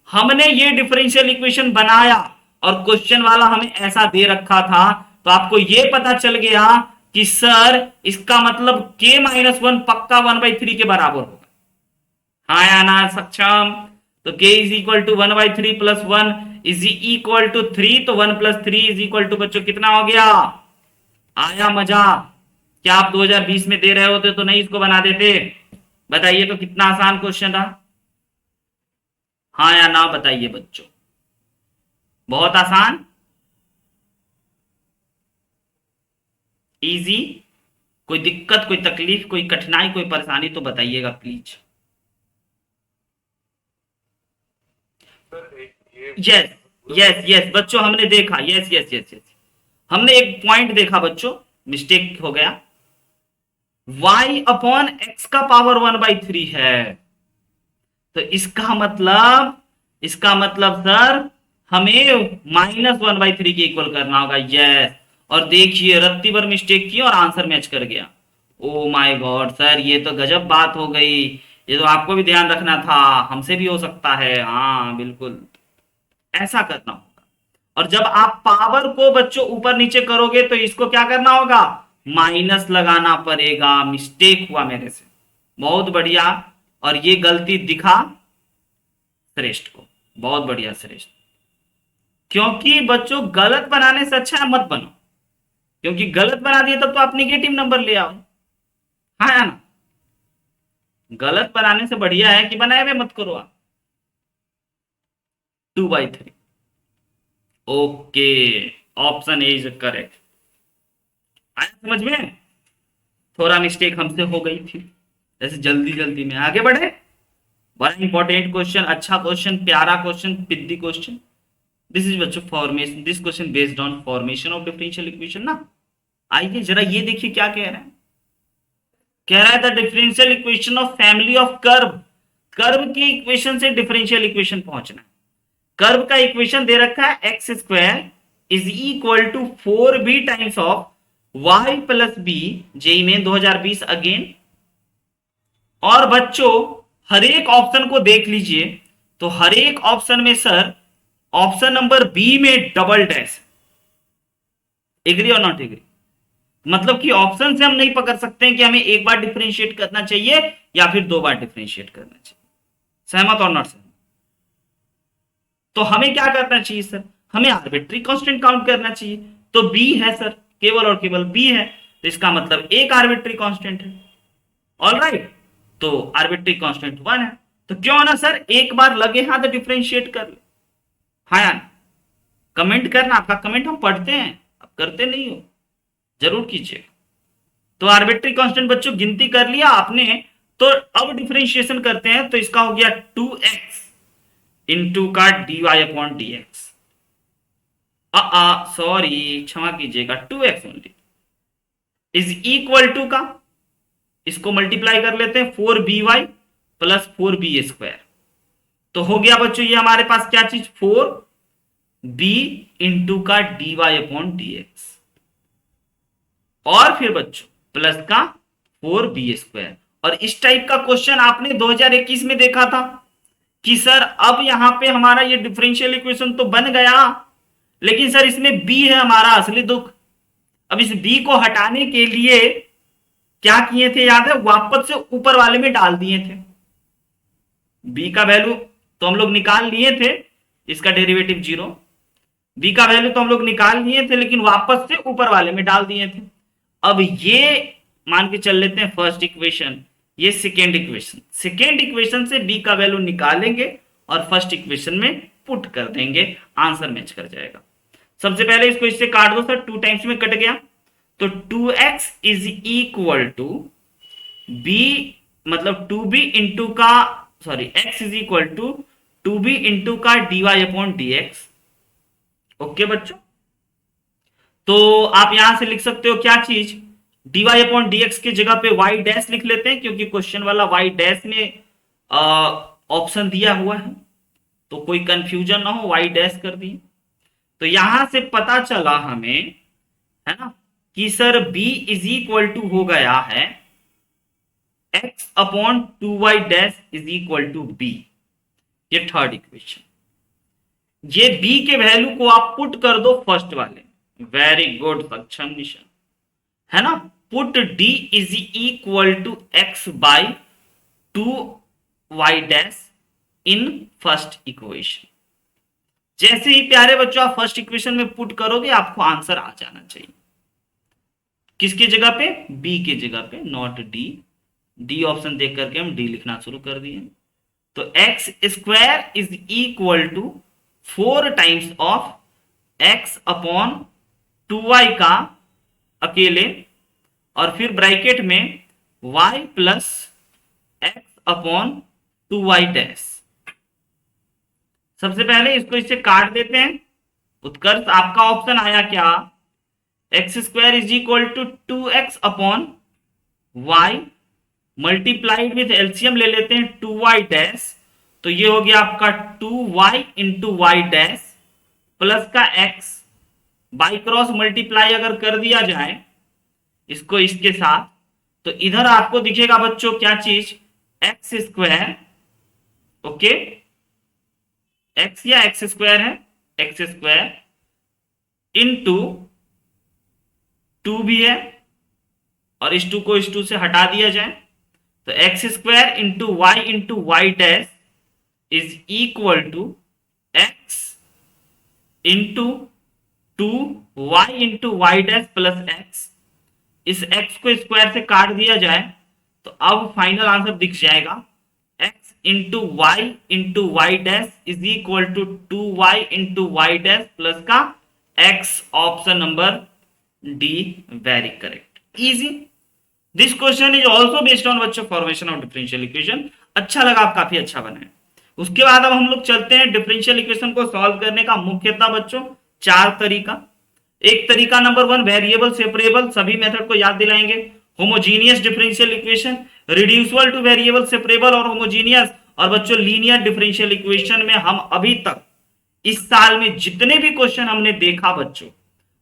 हमने ये डिफरेंशियल इक्वेशन बनाया और क्वेश्चन वाला हमें ऐसा दे रखा था, तो आपको ये पता चल गया कि सर इसका मतलब k माइनस 1 पक्का 1/3 के बराबर होगा, हाँ या ना सक्षम। तो k is equal to 1/3 plus 1 is equal to 3, तो 1 प्लस 3 इज इक्वल टू बच्चों कितना हो गया, आया मजा। क्या आप 2020 में दे रहे होते तो नहीं इसको बना देते, बताइए तो कितना आसान क्वेश्चन रहा, हाँ या ना बताइए बच्चों, बहुत आसान, इजी। कोई दिक्कत, कोई तकलीफ, कोई कठिनाई, कोई परेशानी तो बताइएगा प्लीज। यस यस यस बच्चों हमने देखा, यस यस यस यस हमने एक पॉइंट देखा बच्चों, मिस्टेक हो गया, y अपॉन एक्स का पावर 1/3 है, तो इसका मतलब सर हमें माइनस 1/3 के इक्वल करना होगा, यस। और देखिए रत्ती भर मिस्टेक की और आंसर मैच कर गया, ओ माय गॉड सर ये तो गजब बात हो गई, ये तो आपको भी ध्यान रखना था, हमसे भी हो सकता है, हाँ बिल्कुल ऐसा करना होगा। और जब आप पावर को बच्चों ऊपर नीचे करोगे तो इसको क्या करना होगा, माइनस लगाना पड़ेगा, मिस्टेक हुआ मेरे से, बहुत बढ़िया। और ये गलती दिखा श्रेष्ठ को, बहुत बढ़िया श्रेष्ठ, क्योंकि बच्चों गलत बनाने से अच्छा है मत बनो, क्योंकि गलत बना दिए तब तो आप निगेटिव नंबर ले आओ, हाँ ना, गलत बनाने से बढ़िया है कि बनाए हुए मत करो आप। 2/3। Okay, option A is correct. आया समझ में? थोड़ा मिस्टेक हमसे हो गई थी, जैसे जल्दी जल्दी में आगे बढ़े। बड़ा इंपॉर्टेंट क्वेश्चन, अच्छा क्वेश्चन, प्यारा क्वेश्चन, पिद्दी क्वेश्चन। दिस इज बच्चों formation, this question based on formation of differential equation ना। आइए जरा ये देखिए क्या कह रहा है। कह रहा है the differential equation of family of curve. Curve की इक्वेशन से डिफरेंशियल इक्वेशन पहुंचना है। कर्व का इक्वेशन दे रखा है x square is equal to 4b times of y plus b, JEE में 2020 अगेन। और बच्चों हर एक ऑप्शन को देख लीजिए, तो हर एक ऑप्शन में सर ऑप्शन नंबर बी में डबल डैश। एग्री और नॉट एग्री? मतलब कि ऑप्शन से हम नहीं पकड़ सकते हैं कि हमें एक बार डिफरेंशिएट करना चाहिए या फिर 2 बार डिफरेंशिएट करना चाहिए। सहमत और नॉट सहमत? तो हमें क्या करना चाहिए सर? हमें आर्बिट्री कांस्टेंट काउंट करना चाहिए। तो बी है सर, केवल और केवल बी है, तो इसका मतलब एक आर्बिट्री कांस्टेंट है। ऑल राइट, तो आर्बिट्री कांस्टेंट 1 है। तो क्यों ना सर एक बार लगे हाथ डिफरेंशिएट कर ले। हाँ यार, कमेंट करना, आपका कमेंट हम पढ़ते हैं, आप करते नहीं हो, जरूर कीजिए। तो आर्बिट्री कांस्टेंट बच्चों गिनती कर लिया आपने, तो अब डिफरेंशिएशन करते हैं। तो इसका हो गया 2x इंटू का dy/dx। सॉरी क्षमा कीजिएगा, 2x only is equal to का, इसको मल्टीप्लाई कर लेते हैं 4by प्लस 4b²। तो हो गया बच्चों ये हमारे पास क्या चीज, 4b इंटू का dy/dx, और फिर बच्चों प्लस का 4b²। और इस टाइप का क्वेश्चन आपने 2021 में देखा था कि सर अब यहां पे हमारा ये डिफरेंशियल इक्वेशन तो बन गया, लेकिन सर इसमें b है हमारा असली दुख। अब इस b को हटाने के लिए क्या किए थे याद है, वापस से ऊपर वाले में डाल दिए थे। b का वैल्यू तो हम लोग निकाल लिए थे, इसका डेरिवेटिव 0, b का वैल्यू तो हम लोग निकाल लिए थे, लेकिन वापस से ऊपर वाले में डाल दिए थे। अब ये मान के चल लेते हैं फर्स्ट इक्वेशन, ये सेकेंड इक्वेशन। सेकेंड इक्वेशन से b का वैल्यू निकालेंगे और फर्स्ट इक्वेशन में पुट कर देंगे, आंसर मैच कर जाएगा। सबसे पहले इसको इससे काट दो सर, 2 टाइम्स में कट गया, तो 2x is equal to b, मतलब 2b इंटू का, sorry x is equal to 2b into का dy/dx। ओके बच्चों, तो आप यहां से लिख सकते हो क्या चीज, dy/dx की जगह पे y डैश लिख लेते हैं, क्योंकि क्वेश्चन वाला y डैश में ऑप्शन दिया हुआ है, तो कोई कंफ्यूजन ना हो, y डैश कर दिए। तो यहां से पता चला हमें, है ना, कि sir b is equal to हो गया है x/2y dash is equal to b। ये थर्ड इक्वेशन, ये b के वैल्यू को आप पुट कर दो फर्स्ट वाले। वेरी गुड सक्षम निशान, है ना। Put d is equal to x/2y dash in first equation. जैसे ही प्यारे बच्चों आप फर्स्ट इक्वेशन में पुट करोगे, आपको आंसर आ जाना चाहिए। किसकी जगह पे, b की जगह पे, नॉट d। d ऑप्शन देख करके हम d लिखना शुरू कर दिए। तो x square is equal to 4 times of x/2y का अकेले, और फिर ब्रैकेट में y प्लस x/2y डैश। सबसे पहले इसको इससे काट देते हैं। उत्कर्ष आपका ऑप्शन आया क्या, x square is equal to 2x/y multiplied with LCM ले लेते हैं 2y डैश। तो ये हो गया आपका 2y into y dash plus का x, बाई क्रॉस मल्टीप्लाई अगर कर दिया जाए इसको इसके साथ, तो इधर आपको दिखेगा बच्चों क्या चीज, एक्स स्क्वायर। ओके, x या एक्स स्क्वायर है, एक्स स्क्वायर इंटू 2 भी है, और इस 2 को इस 2 से हटा दिया जाए, तो x square into y dash is equal to x into 2y into y dash plus x. इस x को स्क्वायर से काट दिया जाए, तो अब फाइनल आंसर दिख जाएगा x into y dash is equal to 2y into y dash plus का x. Option number D very correct, easy. This question is also based on बच्चों फॉर्मेशन ऑफ डिफरेंशियल इक्वेशन। अच्छा लगा, आप काफी अच्छा बने। उसके बाद अब हम लोग चलते हैं डिफरेंशियल इक्वेशन को सॉल्व करने का मुख्यतः बच्चों चार तरीका। एक तरीका नंबर 1 वेरिएबल सेपरेबल, सभी मेथड को याद दिलाएंगे। Homogeneous differential equation, reducible two variable separable और होमोजीनियस। और बच्चों लीनियर डिफरेंशियल इक्वेशन में हम अभी तक इस साल में जितने भी क्वेश्चन हमने देखा बच्चों,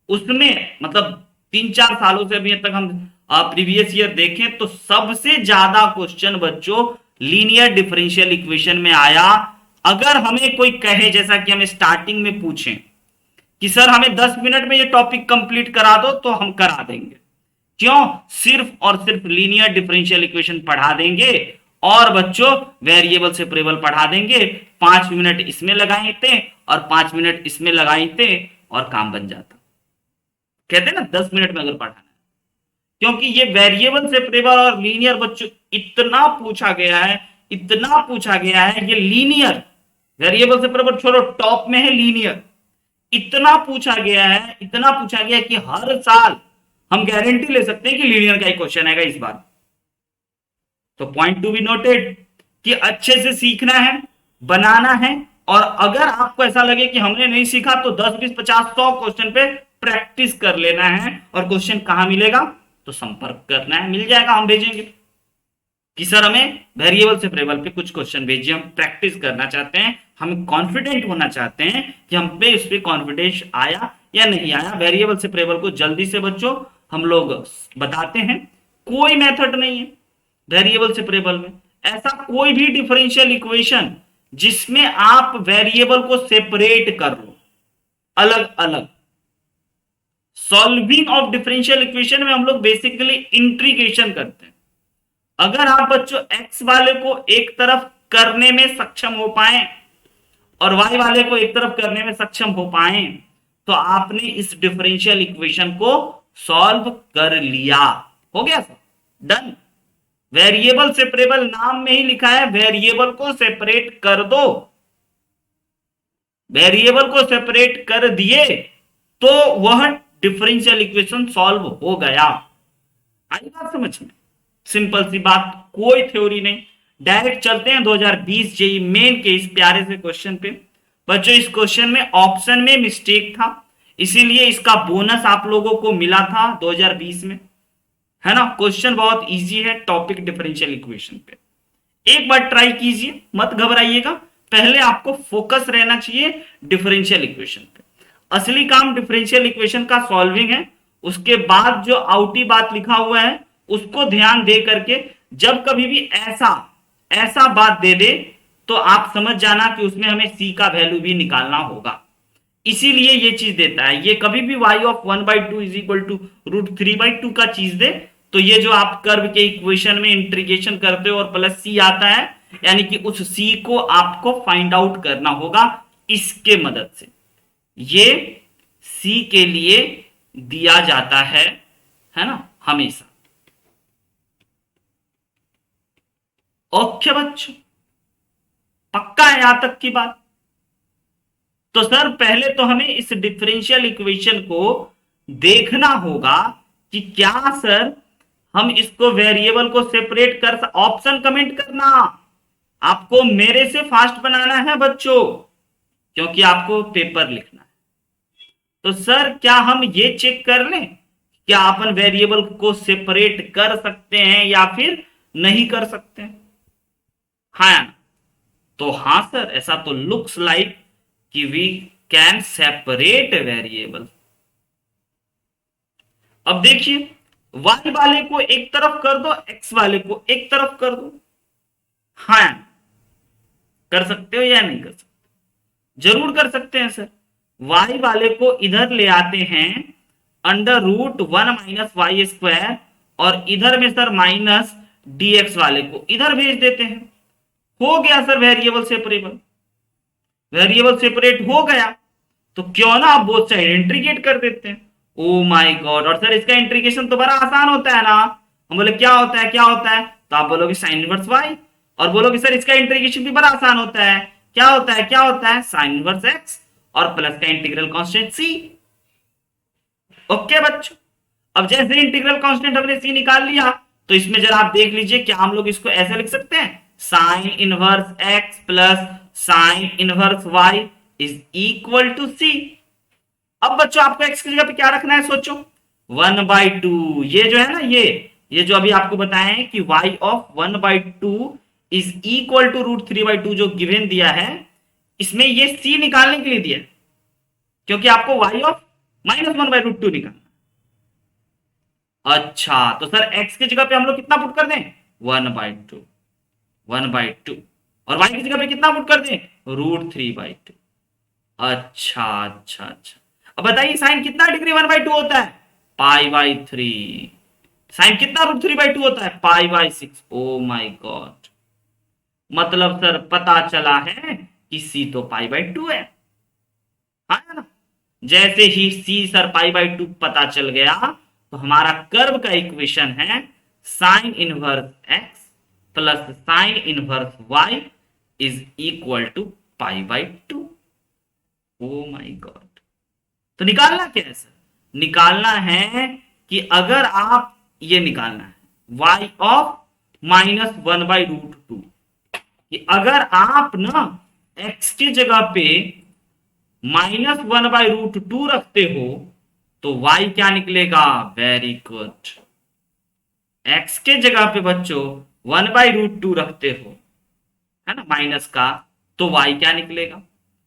उसमें मतलब 3-4 सालों से अभी तक हम प्रीवियस ईयर देखें तो सबसे ज्यादा क्वेश्चन बच्चों लीनियर डिफरेंशियल इक्वेशन में आया। अगर हमें कोई कहे, जैसा कि हमें स्टार्टिंग में पूछें कि सर हमें 10 मिनट में ये टॉपिक कंप्लीट करा दो, तो हम करा देंगे। क्यों? सिर्फ और सिर्फ लीनियर डिफरेंशियल इक्वेशन पढ़ा देंगे और बच्चों वेरिएबल सेपरेबल पढ़ा देंगे। 5 मिनट इसमें लगाए थे और 5 मिनट इसमें लगाए थे और काम बन जाता। कहते हैं ना 10 मिनट में अगर पढ़ाना है, क्योंकि ये वेरिएबल सेपरेबल और लीनियर बच्चों इतना पूछा गया है, इतना पूछा गया है। ये लीनियर, वेरिएबल सेपरेबल छोड़ो, टॉप में है लीनियर। इतना पूछा गया है, इतना पूछा गया है कि हर साल हम गारंटी ले सकते हैं कि लीनियर का ही क्वेश्चन आएगा इस बार। तो पॉइंट टू बी नोटेड कि अच्छे से सीखना है, बनाना है। और अगर आपको ऐसा लगे कि हमने नहीं सीखा तो 10, 20, 50, 100 क्वेश्चन पे प्रैक्टिस कर लेना है। और क्वेश्चन कहां मिलेगा? तो संपर्क करना है, मिल जाएगा, हम भेजेंगे कि सर हमें वेरिएबल सेपरेबल पे कुछ क्वेश्चन भेजिए, हम प्रैक्टिस करना चाहते हैं, हम कॉन्फिडेंट होना चाहते हैं कि हम पे उस पर कॉन्फिडेंस आया या नहीं आया। वेरिएबल सेपरेबल को जल्दी से बच्चों हम लोग बताते हैं। कोई मेथड नहीं है वेरिएबल सेपरेबल में, ऐसा कोई भी डिफरेंशियल इक्वेशन जिसमें आप वेरिएबल को सेपरेट कर लो अलग अलग। सॉल्विंग ऑफ डिफरेंशियल इक्वेशन में हम लोग बेसिकली इंटीग्रेशन करते हैं। अगर आप बच्चों x वाले को एक तरफ करने में सक्षम हो पाए और y वाले को एक तरफ करने में सक्षम हो पाए तो आपने इस डिफरेंशियल इक्वेशन को सॉल्व कर लिया, हो गया सर, डन। वेरिएबल सेपरेबल नाम में ही लिखा है, वेरिएबल को सेपरेट कर दो। वेरिएबल को सेपरेट कर दिए तो वह डिफरेंशियल इक्वेशन सॉल्व हो गया। आई बात समझ में? सिंपल सी बात, कोई थ्योरी नहीं। डायरेक्ट चलते हैं 2020 जेईई मेन के इस प्यारे से क्वेश्चन पे। बच्चों इस क्वेश्चन में ऑप्शन में मिस्टेक था, इसीलिए इसका बोनस आप लोगों को मिला था 2020 में, है ना। क्वेश्चन बहुत इजी है, टॉपिक डिफरेंशियल इक्वेशन पे। एक बार ट्राई कीजिए, मत घबराइएगा। पहले आपको फोकस रहना चाहिए डिफरेंशियल इक्वेशन पे। असली काम डिफरेंशियल इक्वेशन का सॉल्विंग है। उसके बाद जो आउटी बात लिखा हुआ है उसको ध्यान दे करके जब कभी भी ऐसा बात दे दे तो आप समझ जाना कि उसमें हमें सी का वैल्यू भी निकालना होगा। इसीलिए ये चीज देता है। ये कभी भी y of 1/2 is equal to √3/2 का चीज दे तो ये जो आप कर्व के इक्वेशन में इंटीग्रेशन करते हो और प्लस सी आता है, यानी कि उस सी को आपको फाइंड आउट करना होगा इसके मदद से। ये सी के लिए दिया जाता है ना, हमेशा। ओके बच्चों, पक्का है यहां तक की बात? तो सर पहले तो हमें इस डिफरेंशियल इक्वेशन को देखना होगा कि क्या सर हम इसको वेरिएबल को सेपरेट कर। ऑप्शन कमेंट करना, आपको मेरे से फास्ट बनाना है बच्चों, क्योंकि आपको पेपर लिखना है। तो सर क्या हम ये चेक कर लें क्या अपन वेरिएबल को सेपरेट कर सकते हैं या फिर नहीं कर सकते हैं? हाँ तो हाँ सर, ऐसा तो लुक्स लाइक कि वी कैन सेपरेट वेरिएबल। अब देखिए y वाले को एक तरफ कर दो, x वाले को एक तरफ कर दो। हाँ कर सकते हो या नहीं कर सकते? जरूर कर सकते हैं सर। y वाले को इधर ले आते हैं √1 - y² और इधर में सर माइनस dx वाले को इधर भेज देते हैं। हो गया sir variable separable. Variable separate हो गया तो क्यों ना आप बोथ साइड इंटीग्रेट कर देते हैं। ओ माय गॉड, और सर इसका इंटीग्रेशन तो बड़ा आसान होता है ना। हम बोले क्या होता है क्या होता है, तो आप बोलोगे साइन इनवर्स y और बोलोगे सर इसका इंटीग्रेशन भी बड़ा आसान होता है, क्या होता है, क्या होता है, साइन इनवर्स एक्स और प्लस का इंटीग्रल कांस्टेंट सी। ओके बच्चों, अब जैसे इंटीग्रल कांस्टेंट हमने सी निकाल लिया, तो इसमें जरा आप देख लीजिए क्या हम लोग इसको ऐसे लिख सकते हैं, sine inverse x plus sine inverse y is equal to c. अब बच्चों आपको एक्स की जगह पे क्या रखना है, सोचो, 1/2, ये जो है ना, ये जो अभी आपको बताया है कि y of 1/2 is equal to √3/2 जो गिवन दिया है, इसमें ये c निकालने के लिए दिया है, क्योंकि आपको y ऑफ -1/√2 निकालना। अच्छा, तो सर x की जगह पे हम लोग कितना पुट कर दें, 1/2 और y की जगह पे कितना पुट कर दें, √3/2। अच्छा अच्छा अच्छा, अब बताइए साइन कितना डिग्री 1/2 होता है, π/3। साइन कितना √3/2 होता है, π/6। ओ माय गॉड, मतलब सर पता चला है कि c तो π/2 है, हाँ ना। जैसे ही c सर π/2 पता चल गया, तो हमारा कर्व का इक्वेशन है sine inverse x plus sine inverse y is equal to π/2। Oh my God, तो निकालना क्या है सर, निकालना है कि अगर आप ये निकालना है y ऑफ -1/√2, कि अगर आप ना x की जगह पे -1/√2 रखते हो तो y क्या निकलेगा, वेरी गुड, x के जगह पे बच्चों 1/√2 रखते हो, है ना, माइनस का, तो y क्या निकलेगा,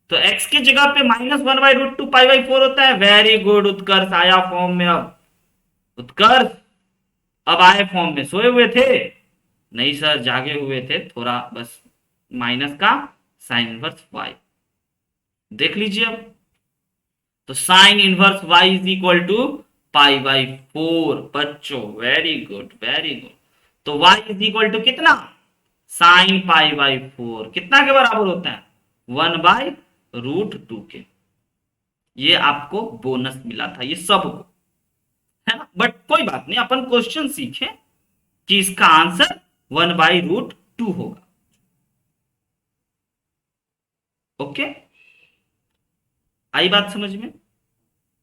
तो x की जगह पे -1/√2 π/4 होता है। वेरी गुड उत्कर्ष, आया फॉर्म में। अब उत्कर्ष अब आए फॉर्म में, सोए हुए थे, नहीं सर जागे हुए थे थोड़ा, बस माइनस का साइन इनवर्स y देख लीजिए। अब तो sine inverse y is equal to π/4 बच्चों, वेरी गुड वेरी गुड। तो y इज इक्वल टू कितना, साइन π/4 कितना के बराबर होता है, 1/√2 के। ये आपको बोनस मिला था ये सबको, है ना, बट कोई बात नहीं, अपन क्वेश्चन सीखे कि इसका आंसर 1/√2 होगा। ओके, आई बात समझ में,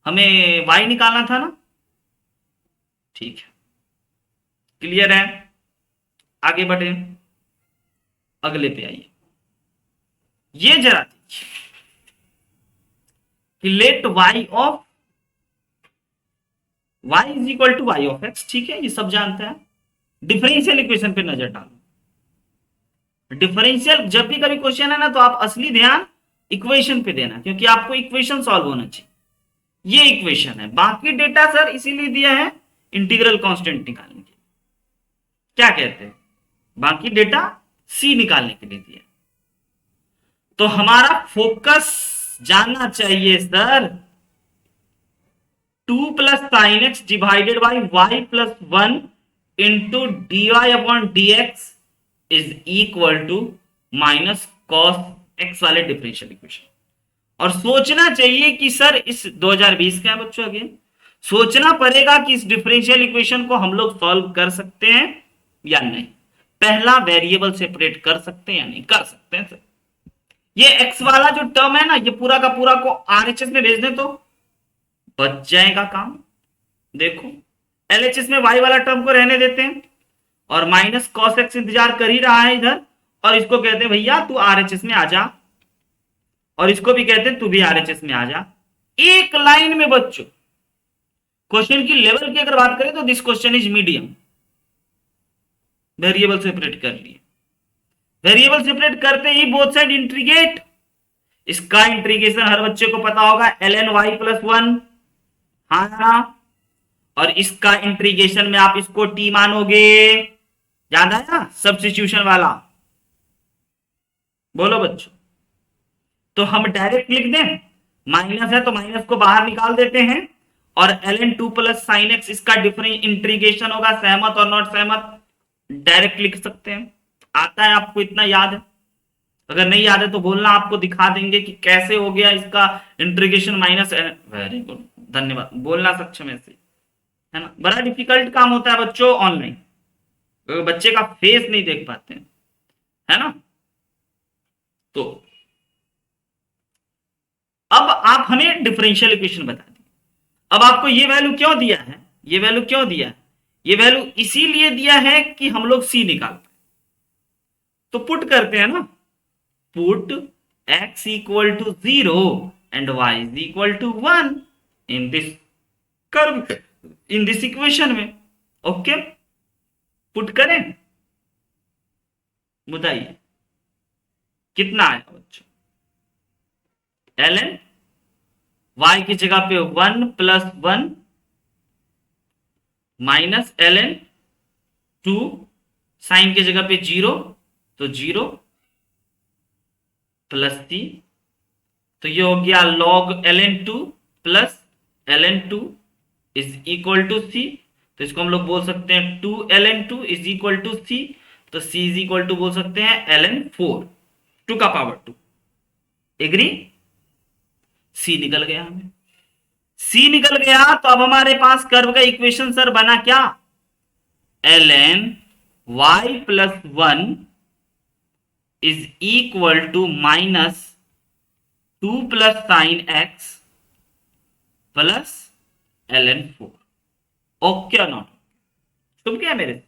हमें y निकालना था ना, ठीक है, क्लियर है, आगे बढ़े, अगले पे आइए। ये जरा देखिए कि let y of y is equal to y of x, ठीक है, ये सब जानते हैं। डिफरेंशियल इक्वेशन पे नजर डालो। डिफरेंशियल जब भी कभी क्वेश्चन है ना, तो आप असली ध्यान इक्वेशन पे देना, क्योंकि आपको इक्वेशन सॉल्व होना चाहिए। ये इक्वेशन है, बाकी डेटा सर इसीलिए दिया है इंटीग्रल कांस्टेंट निकालने के लिए, क्या कहते हैं, बाकी डेटा c निकालने के लिए दिया। तो हमारा फोकस जानना चाहिए sir, 2 plus sine x divided by y plus 1 into dy/dx is equal to minus cos x वाले डिफरेंशियल इक्वेशन। और सोचना चाहिए कि सर इस 2020 का है बच्चों, अगेन सोचना पड़ेगा कि इस डिफरेंशियल इक्वेशन को हम लोग सॉल्व कर सकते हैं या नहीं, पहला वेरिएबल सेपरेट कर सकते हैं या नहीं कर सकते हैं सर। ये x वाला जो टर्म है ना, ये पूरा का पूरा को RHS में भेज दें तो बच जाएगा काम। देखो LHS में y वाला टर्म को रहने देते हैं, और माइनस कॉस एक्स इंतजार कर ही रहा है इधर, और इसको कहते हैं भैया तू RHS में आ जा, और इसको भी कहते हैं तू भी RHS में आ जा। एक लाइन में बच्चों क्वेश्चन की लेवल की अगर बात करें तो this question is medium. Variable separate कर लिए, वेरिएबल सेपरेट करते ही बोथ साइड इंटीग्रेट, इसका इंटीग्रेशन हर बच्चे को पता होगा ln y प्लस 1, हाँ ना, और इसका इंटीग्रेशन में आप इसको t मानोगे, याद है ना सब्स्टिट्यूशन वाला, बोलो बच्चों। तो हम डायरेक्ट लिख दें, माइनस है तो माइनस को बाहर निकाल देते हैं, और ln 2 प्लस साइन एक्स इसका डिफरेंट इंटीग्रेशन होगा, सहमत और नॉट सहमत डायरेक्ट लिख सकते हैं। आता है आपको, इतना याद है, अगर नहीं याद है तो बोलना, आपको दिखा देंगे कि कैसे हो गया इसका इंटीग्रेशन माइनस। वेरी गुड, धन्यवाद, बोलना सक्षम ऐसे, है ना। बड़ा डिफिकल्ट काम होता है बच्चों ऑनलाइन, बच्चे का फेस नहीं देख पाते हैं, है ना। तो अब आप हमें डिफरेंशियल इक्वेशन बता दीजिए। अब आपको ये वैल्यू क्यों दिया है, ये वैल्यू क्यों दिया है, ये वैल्यू इसीलिए दिया है कि हम लोग सी निकाल पाए। तो पुट करते हैं ना, put x equal to 0 and y is equal to 1 in this curve, in this equation में। ओके, पुट करें, बताइए कितना आया बच्चों। ln y की जगह पे 1 प्लस 1 माइनस ln 2, साइन की जगह पे 0 तो 0 प्लस c, तो ये हो गया log ln 2 plus ln 2 is equal to c। तो इसको हम लोग बोल सकते हैं 2 ln 2 is equal to c, तो c इज इक्वल टू बोल सकते हैं ln 4 2 का पावर 2। एग्री, c निकल गया हमें, c निकल गया। तो अब हमारे पास कर्व का इक्वेशन सर बना क्या, ln y plus 1 is equal to minus 2 plus sine x plus ln 4। Okay और नॉट, तुम क्या मेरे,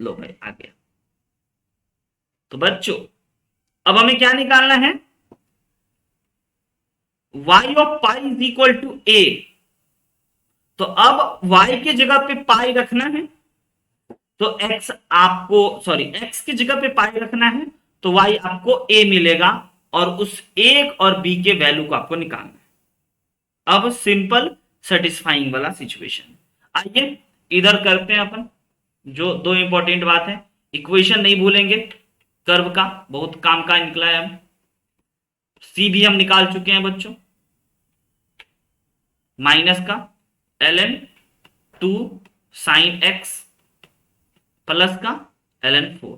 लो भाई आ गया। तो बच्चों अब हमें क्या निकालना है, y of pi is equal to a। तो अब y की जगह पे पाई रखना है, तो x आपको सॉरी x की जगह पे पाई रखना है, तो y आपको a मिलेगा और उस a और b के वैल्यू को आपको निकालना है। अब सिंपल सेटिस्फाइंग वाला सिचुएशन। आइए इधर करते हैं अपन, जो दो इंपॉर्टेंट बात है, इक्वेशन नहीं भूलेंगे, कर्व का बहुत काम का निकला है। हम c भी हम निकाल चुके हैं बच्चों, माइनस का ln 2 साइन x प्लस का ln 4,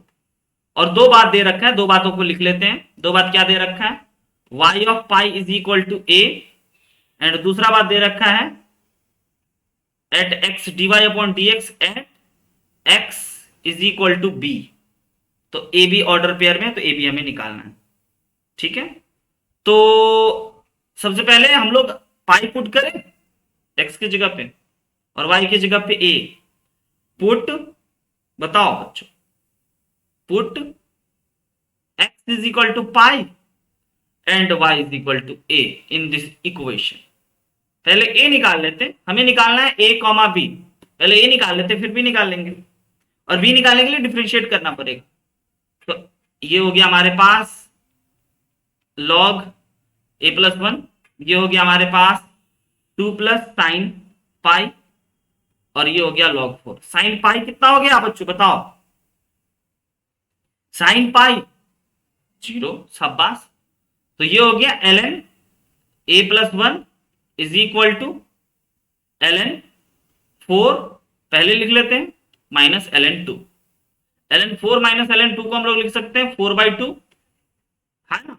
और दो बात दे रखा है, दो बातों को लिख लेते हैं। दो बात क्या दे रखा है, y of pi is equal to a, and दूसरा बात दे रखा है at x dy upon dx at x is equal to b। तो ए बी ऑर्डर पेयर में, तो ए बी हमें निकालना है, ठीक है। तो सबसे पहले हम लोग पाई पुट करें x की जगह पे और y की जगह पे a। पुट बताओ बच्चों, put x is equal to pi and y is equal to a in this equation. पहले a निकाल लेते, हमें निकालना है a कॉमा b, पहले a निकाल लेते फिर b निकाल लेंगे, और b निकालने के लिए डिफरेंशिएट करना पड़ेगा। तो ये हो गया हमारे पास log a प्लस 1, ये हो गया हमारे पास 2 प्लस साइन पाई, और ये हो गया log 4। साइन पाई कितना हो गया बच्चों बताओ, साइन पाई 0, शाबाश। तो ये हो गया ln a plus 1 is equal to ln 4, पहले लिख लेते हैं, minus ln 2। ln 4 minus ln 2 को हम लोग लिख सकते हैं 4/2, है ना।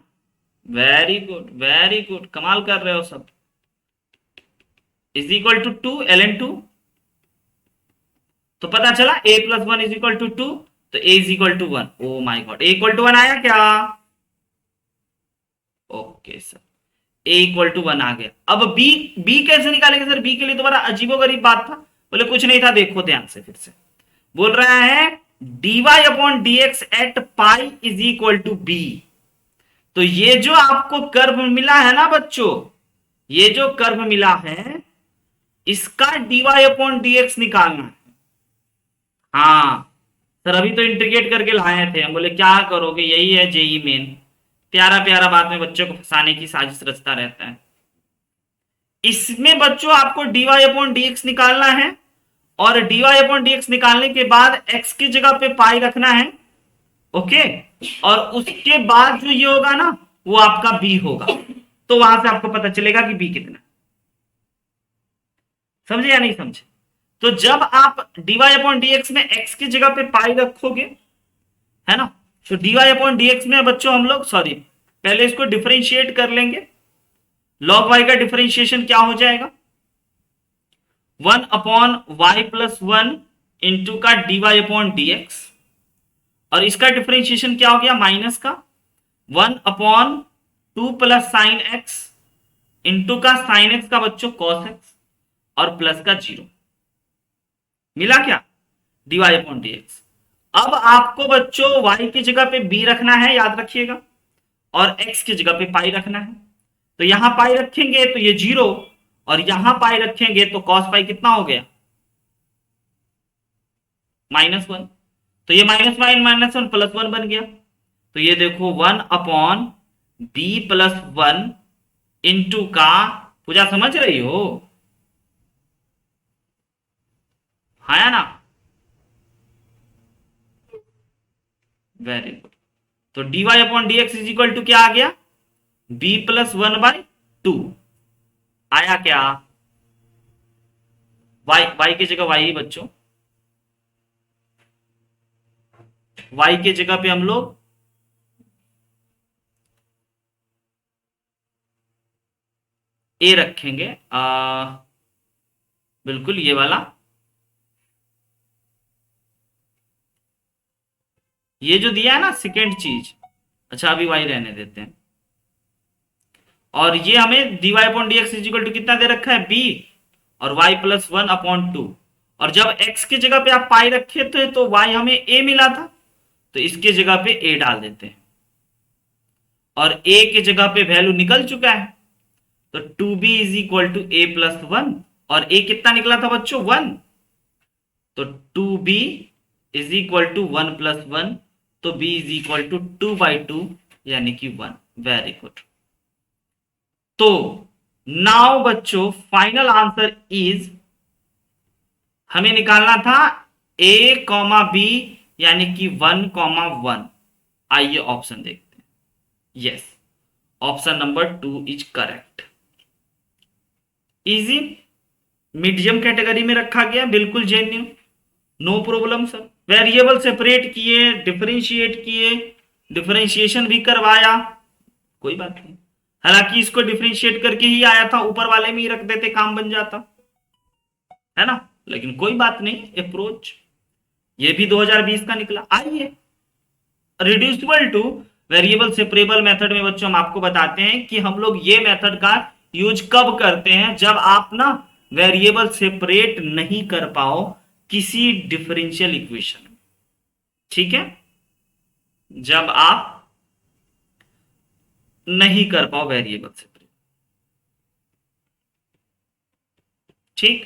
वेरी गुड वेरी गुड, कमाल कर रहे हो सब। इज इक्वल टू 2 ln 2, तो पता चला a plus 1 is equal to 2, तो a is equal to 1। Oh my god, a equal to 1 आया क्या, okay sir, a equal to 1 आ गया। अब b कैसे निकालेंगे सर, b के लिए तो बड़ा अजीबोगरीब बात था। बोले कुछ नहीं था, देखो ध्यान से, फिर से बोल रहा है dy upon dx at pi is equal to b। तो ये जो आपको कर्व मिला है ना बच्चों, ये जो कर्व मिला है इसका dy अपॉन dx निकालना है। हाँ सर, अभी तो इंटीग्रेट करके लाए थे हम, बोले क्या करोगे, यही है जेई मेन, प्यारा प्यारा बात में बच्चों को फंसाने की साजिश रचता रहता है। इसमें बच्चों आपको dy अपॉन dx निकालना है, और dy अपॉन dx निकालने के बाद x की जगह पे पाई रखना है, ओके। और उसके बाद जो ये होगा ना वो आपका b होगा, तो वहां से आपको पता चलेगा कि b कितना, समझे या नहीं समझे। तो जब आप dy अपॉन dx में x की जगह पे पाई रखोगे, है ना, तो dy अपॉन dx में बच्चों हम लोग सॉरी पहले इसको डिफरेंशिएट कर लेंगे। log y का डिफरेंशिएशन क्या हो जाएगा, 1 अपॉन y प्लस 1 इंटू का dy अपॉन dx, और इसका डिफरेंशिएशन क्या हो गया, माइनस का 1/2 प्लस साइन एक्स इंटू का साइन एक्स का बच्चों कॉस एक्स और प्लस का 0 मिला क्या, डीवाई अपॉन डी एक्स। अब आपको बच्चों y की जगह पे b रखना है, याद रखिएगा, और x की जगह पे पाई रखना है। तो यहां पाई रखेंगे तो ये 0, और यहां पाई रखेंगे तो कॉस पाई कितना हो गया, -1। तो ये -1 +1 बन गया। तो ये देखो 1/b+1 इंटू का, पूजा समझ रही हो, हाँ ना, वेरी गुड। तो dy upon D x is equal to क्या आ गया, b+1/2 आया क्या, y की जगह y ही बच्चों, y की जगह पे हम लोग a रखेंगे, बिल्कुल ये वाला, ये जो दिया है ना सेकेंड चीज, अच्छा अभी y रहने देते हैं। और ये हमें dy upon D x equal to कितना दे रखा है, b, और y+1/2। और जब x की जगह पे आप पाई रखे थे तो y हमें a मिला था, तो इसके जगह पे a डाल देते हैं, और a की जगह पे वैल्यू निकल चुका है, तो 2b is equal to a+1, और a कितना निकला था बच्चों, 1, तो 2b इज इक्वल टू 1+1, तो b इज इक्वल टू 2/2 यानी कि 1। Very good. तो नाउ बच्चों फाइनल आंसर इज, हमें निकालना था a, b यानी कि 1,1। आइए ऑप्शन देखते हैं। Yes, option number 2 is correct. Easy, medium category में रखा गया, बिल्कुल genuine, no problem sir. Variable separate किए, डिफरेंशिएट किए, डिफरेंशिएशन भी करवाया, कोई बात नहीं। हालांकि इसको डिफरेंशिएट करके ही आया था, ऊपर वाले में ही रख देते काम बन जाता है ना, लेकिन कोई बात नहीं, अप्रोच ये भी 2020 का निकला। आइए reducible two variable separable method में बच्चों हम आपको बताते हैं कि हम लोग ये मेथड का यूज कब करते हैं, जब आप ना वेरिएबल सेपरेट नहीं कर पाओ किसी डिफरेंशियल इक्वेशन में, ठीक है, जब आप नहीं कर पाओ वेरिएबल सेपरेट, ठीक,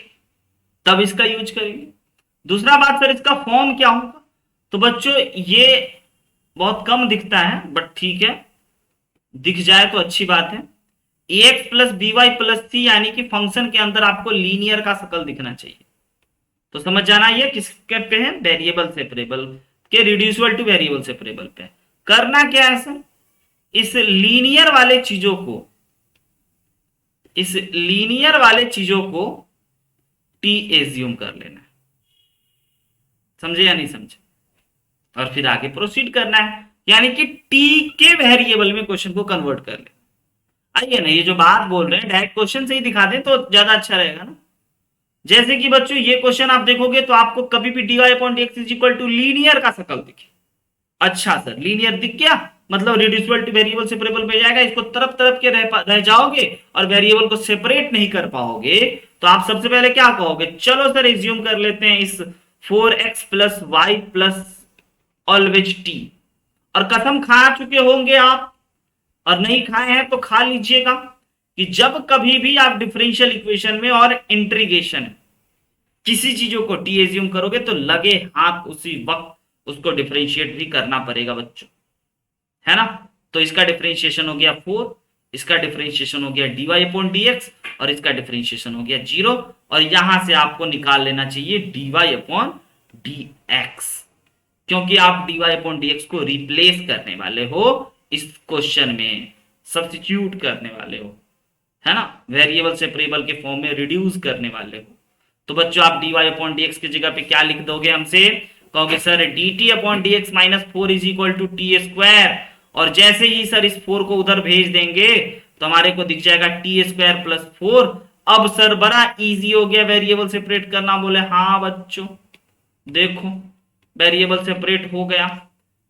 तब इसका यूज करेंगे। दूसरा बात सर, इसका फॉर्म क्या होगा, तो बच्चों ये बहुत कम दिखता है, बट ठीक है, दिख जाए तो अच्छी बात है। ax plus b y plus c, यानी कि फंक्शन के अंदर आपको लीनियर का शकल दिखना चाहिए, तो समझ जाना ये किसके पे है, वेरिएबल सेपरेबल के रिड्यूसिबल टू वेरिएबल सेपरेबल पे। करना क्या है सर, इस लीनियर वाले चीजों को टी एज्यूम कर लेना है, समझे या नहीं समझे, और फिर आगे प्रोसीड करना है, यानी कि टी के वेरिएबल में क्वेश्चन को कन्वर्ट कर ले। आइए ना, ये जो बात बोल रहे हैं डायरेक्ट क्वेश्चन से ही दिखा दें तो ज्यादा अच्छा रहेगा ना। जैसे कि बच्चों ये क्वेश्चन आप देखोगे तो आपको कभी भी dy upon dx is equal to linear का शकल दिखे। अच्छा सर, लीनियर दिख गया, मतलब रिड्यूसिबल टू वेरिएबल सेपरेबल में जाएगा, इसको तरफ तरफ के रह जाओगे और वेरिएबल को सेपरेट नहीं कर पाओगे, तो आप सबसे पहले क्या कहोगे, चलो सर एज्यूम कर लेते हैं इस 4x plus y plus always t, और कसम खा चुके होंगे आप, और नहीं खाए हैं तो खा लीजिएगा, कि जब कभी भी आप डिफरेंशियल इक्वेशन में और इंटीग्रेशन किसी चीजों को टी एज्यूम करोगे तो लगे हाथ उसी वक्त उसको डिफरेंशिएट भी करना पड़ेगा बच्चों, है ना। तो इसका डिफरेंशिएशन हो गया 4, इसका डिफरेंशिएशन हो गया dy अपॉन dx, और इसका डिफरेंशिएशन हो गया 0, और यहां से आपको निकाल लेना चाहिए dy अपॉन dx, क्योंकि आप dy अपॉन dx को रिप्लेस करने वाले हो इस क्वेश्चन में, सब्स्टिट्यूट करने वाले हो, है ना, वेरिएबल सेपरेबल के फॉर्म में रिड्यूस करने वाले हो। तो बच्चों आप dy अपॉन dx की जगह पे क्या लिख दोगे हमसे, कहोगे sir dt upon dx minus 4 is equal to t square, और जैसे ही सर इस 4 को उधर भेज देंगे तो हमारे को दिख जाएगा टी स्क्वायर प्लस 4। अब सर बड़ा इजी हो गया वेरिएबल सेपरेट करना, बोले हाँ बच्चों देखो वेरिएबल सेपरेट हो गया,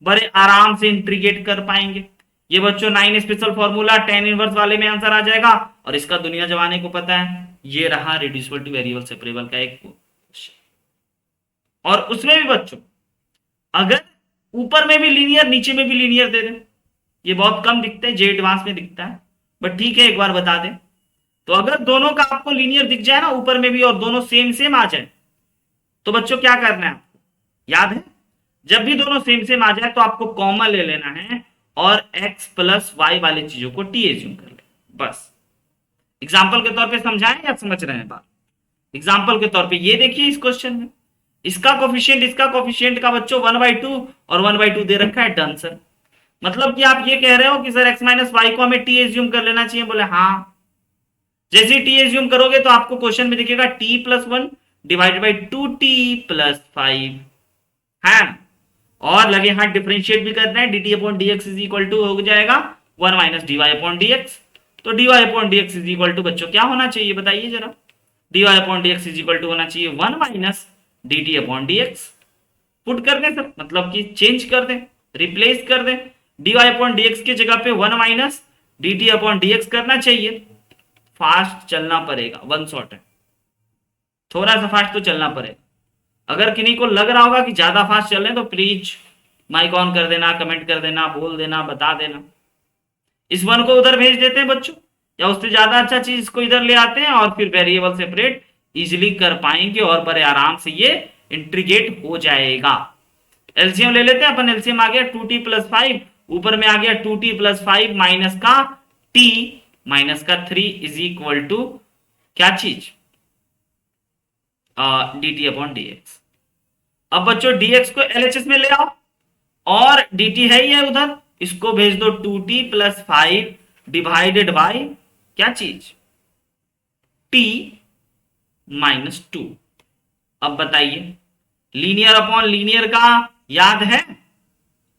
बड़े आराम से इंटीग्रेट कर पाएंगे। ये बच्चों 9 स्पेशल फॉर्मूला tan इनवर्स वाले में आंसर आ जाएगा, और इसका दुनिया जमाने को पता है। ये रहा रिड्यूसिबल टू वेरिएबल सेपरेबल का एक क्वेश्चन। और उसमें भी बच्चों अगर ऊपर में भी लीनियर नीचे में भी लीनियर दे दें, ये बहुत कम दिखता है, जे एडवांस में दिखता है, बट ठीक है एक बार बता दें। तो अगर दोनों का आपको लीनियर दिख जाए ना ऊपर में भी, और दोनों सेम सेम आ जाए, तो बच्चों क्या करना है आपको याद है, जब भी दोनों सेम सेम आ जाए तो आपको कॉमन ले लेना है और x प्लस वाई वाली चीजों को t एज्यूम कर ले, बस। एग्जाम्पल के तौर पे समझाएं या समझ रहे हैं बात? एग्जाम्पल के तौर पे ये देखिए, इस क्वेश्चन में इसका कोफिशिएंट का बच्चों 1/2 और 1/2 दे रखा है, डन सर। मतलब कि आप ये कह रहे हो कि सर x माइनस वाई को हमें t एज्यूम कर लेना चाहिए, बोले हाँ। जैसे ही t एज्यूम करोगे तो आपको क्वेश्चन में दिखेगा t plus 1 divided by 2t plus 5 है, और लगे हाथ डिफरेंशिएट भी करना है, dt upon dx is equal to हो जाएगा 1 माइनस dy अपॉन dx। तो dy upon dx is equal to बच्चों क्या होना चाहिए बताइए जरा, dy upon dx is equal to होना चाहिए 1 minus dt upon dx। Put कर दें सर, मतलब कि चेंज कर दें, रिप्लेस कर दें, dy अपॉन dx की जगह पे 1 माइनस dt अपॉन dx करना चाहिए। फास्ट चलना पड़ेगा, वन शॉट है, थोड़ा सा फास्ट तो चलना पड़ेगा। अगर किन्हीं को लग रहा होगा कि ज्यादा फास्ट चल रहे हैं तो प्लीज माइक ऑन कर देना, कमेंट कर देना, बोल देना, बता देना। इस वन को उधर भेज देते हैं बच्चों, या उससे ज्यादा अच्छा चीज इसको इधर ले आते हैं, और फिर वेरिएबल सेपरेट इजिली कर पाएंगे और बड़े आराम से ये इंटीग्रेट हो जाएगा। एलसीएम ले लेते हैं अपन, एलसीएम आ गया 2t प्लस 5, ऊपर में आ गया 2t प्लस 5 माइनस का t माइनस का 3 इज इक्वल टू क्या चीज, dt अपॉन dx। अब बच्चों dx को LHS में ले आओ, और dt है ही है उधर, इसको भेज दो 2t प्लस 5 डिवाइडेड बाई क्या चीज, t माइनस 2। अब बताइए लीनियर अपॉन लीनियर का याद है,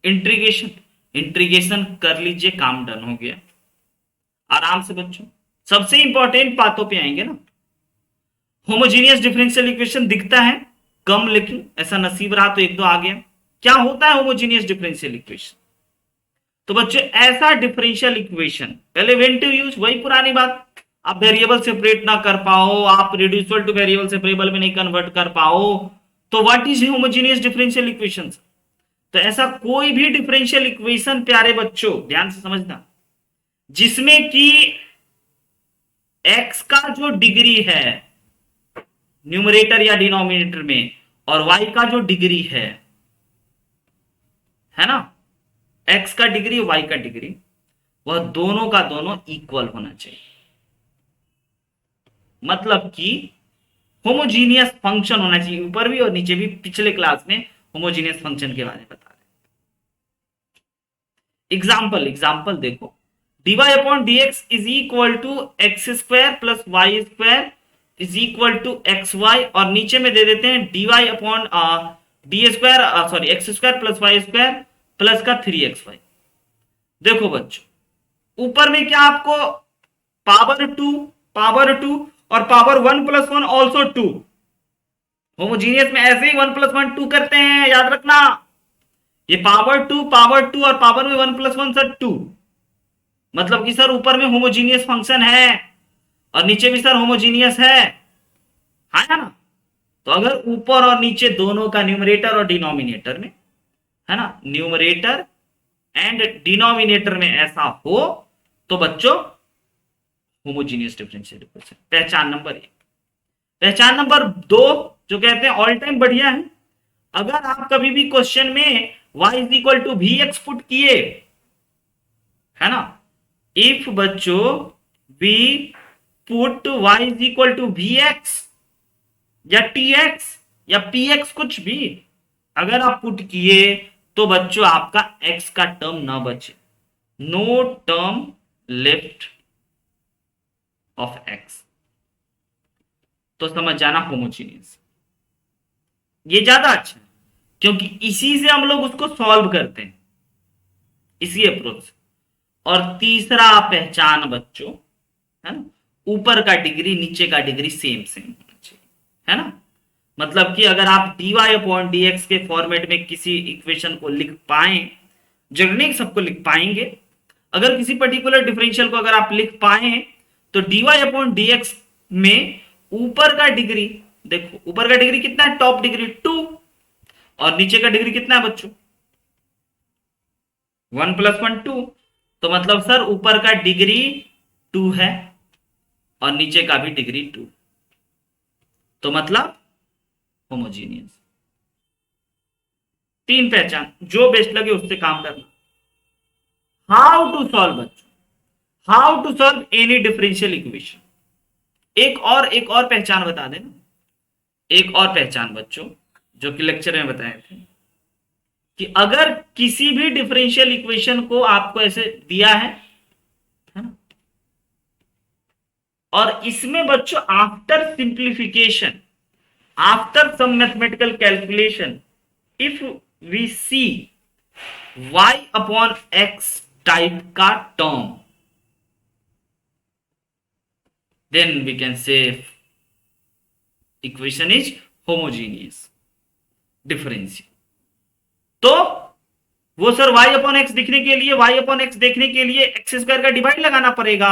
इंटीग्रेशन कर लीजिए, काम डन हो गया आराम से बच्चों। सबसे इंपॉर्टेंट बातों पे आएंगे ना, होमोजीनियस डिफरेंशियल इक्वेशन दिखता है कम, लेकिन ऐसा नसीब रहा तो एक दो आ गया। क्या होता है होमोजीनियस डिफरेंशियल इक्वेशन? तो बच्चों ऐसा डिफरेंशियल इक्वेशन, पहले व्हेन टू यूज, वही पुरानी बात, आप वेरिएबल सेपरेट ना कर पाओ, आप रिड्यूसिबल टू वेरिएबल सेपरेबल में नहीं कन्वर्ट कर पाओ, तो what is homogeneous differential equation? तो ऐसा कोई भी डिफरेंशियल इक्वेशन प्यारे बच्चों ध्यान से समझना, जिसमें कि x का जो डिग्री है न्यूमरेटर या डिनोमिनेटर में, और y का जो डिग्री है ना, x का डिग्री y का डिग्री, वह दोनों का दोनों इक्वल होना चाहिए। मतलब कि होमोजीनियस फंक्शन होना चाहिए, ऊपर भी और नीचे भी। पिछले क्लास में होमोजीनियस फंक्शन के बारे में बता रहे। एग्जाम्पल देखो, dy upon dx is equal to x square plus y square is equal to x y, और नीचे में दे देते हैं dy upon d square sorry x square plus y square plus का 3xy। देखो बच्चों ऊपर में क्या आपको पावर 2 और पावर 1 प्लस 1 ऑल्सो 2, होमोजीनियस में ऐसे ही 1 प्लस 1 2 करते हैं, याद रखना। ये पावर 2 और पावर में 1 प्लस 1 सर 2, मतलब कि सर ऊपर में होमोजीनियस फंक्शन है और नीचे भी सर होमोजीनियस है ना। तो अगर ऊपर और नीचे दोनों का न्यूमरेटर और डिनोमिनेटर में, है ना, न्यूमरेटर एंड डिनोमिनेटर में ऐसा हो तो बच्चों होमोजीनियस डिफरेंशियल इक्वेशन। पहचान नंबर 1। पहचान नंबर 2 जो कहते हैं ऑल टाइम बढ़िया है, अगर आप कभी भी क्वेश्चन में y is equal to v x put किए, है ना, इफ बच्चों we put y is equal to v x या टी एक्स या पी एक्स, कुछ भी अगर आप पुट किए तो बच्चों आपका x का टर्म ना बचे, no term left of x, तो समझ जाना होमोजीनियस। ये ज्यादा अच्छा है क्योंकि इसी से हम लोग उसको सॉल्व करते हैं, इसी अप्रोच से। और तीसरा पहचान बच्चों, है ना, ऊपर का डिग्री नीचे का डिग्री सेम होना चाहिए, है ना। मतलब कि अगर आप dy अपॉन dx के फॉर्मेट में किसी इक्वेशन को लिख पाए, जरूरी नहीं सबको लिख पाएंगे, अगर किसी पर्टिकुलर डिफरेंशियल को अगर आप लिख पाए तो dy अपॉन dx में ऊपर का डिग्री, देखो ऊपर का डिग्री कितना है, टॉप डिग्री 2, और नीचे का डिग्री कितना है बच्चों, 1 + 1 2। तो मतलब सर ऊपर का डिग्री 2 है और नीचे का भी डिग्री 2, तो मतलब होमोजीनियस। 3 पहचान, जो बेस्ट लगे उससे काम करना। हाउ टू सॉल्व बच्चों, how to solve any differential equation. एक और पहचान बता देना, एक और पहचान बच्चों जो कि लेक्चर में बताए थे, कि अगर किसी भी डिफरेंशियल इक्वेशन को आपको ऐसे दिया है ना, और इसमें बच्चों after simplification, after some mathematical calculation, if we see y अपॉन x टाइप का term, then we can say equation is homogeneous differential. तो वो सर y अपॉन एक्स दिखने के लिए, y अपॉन एक्स देखने के लिए एक्स स्क्वायर का डिवाइड लगाना पड़ेगा।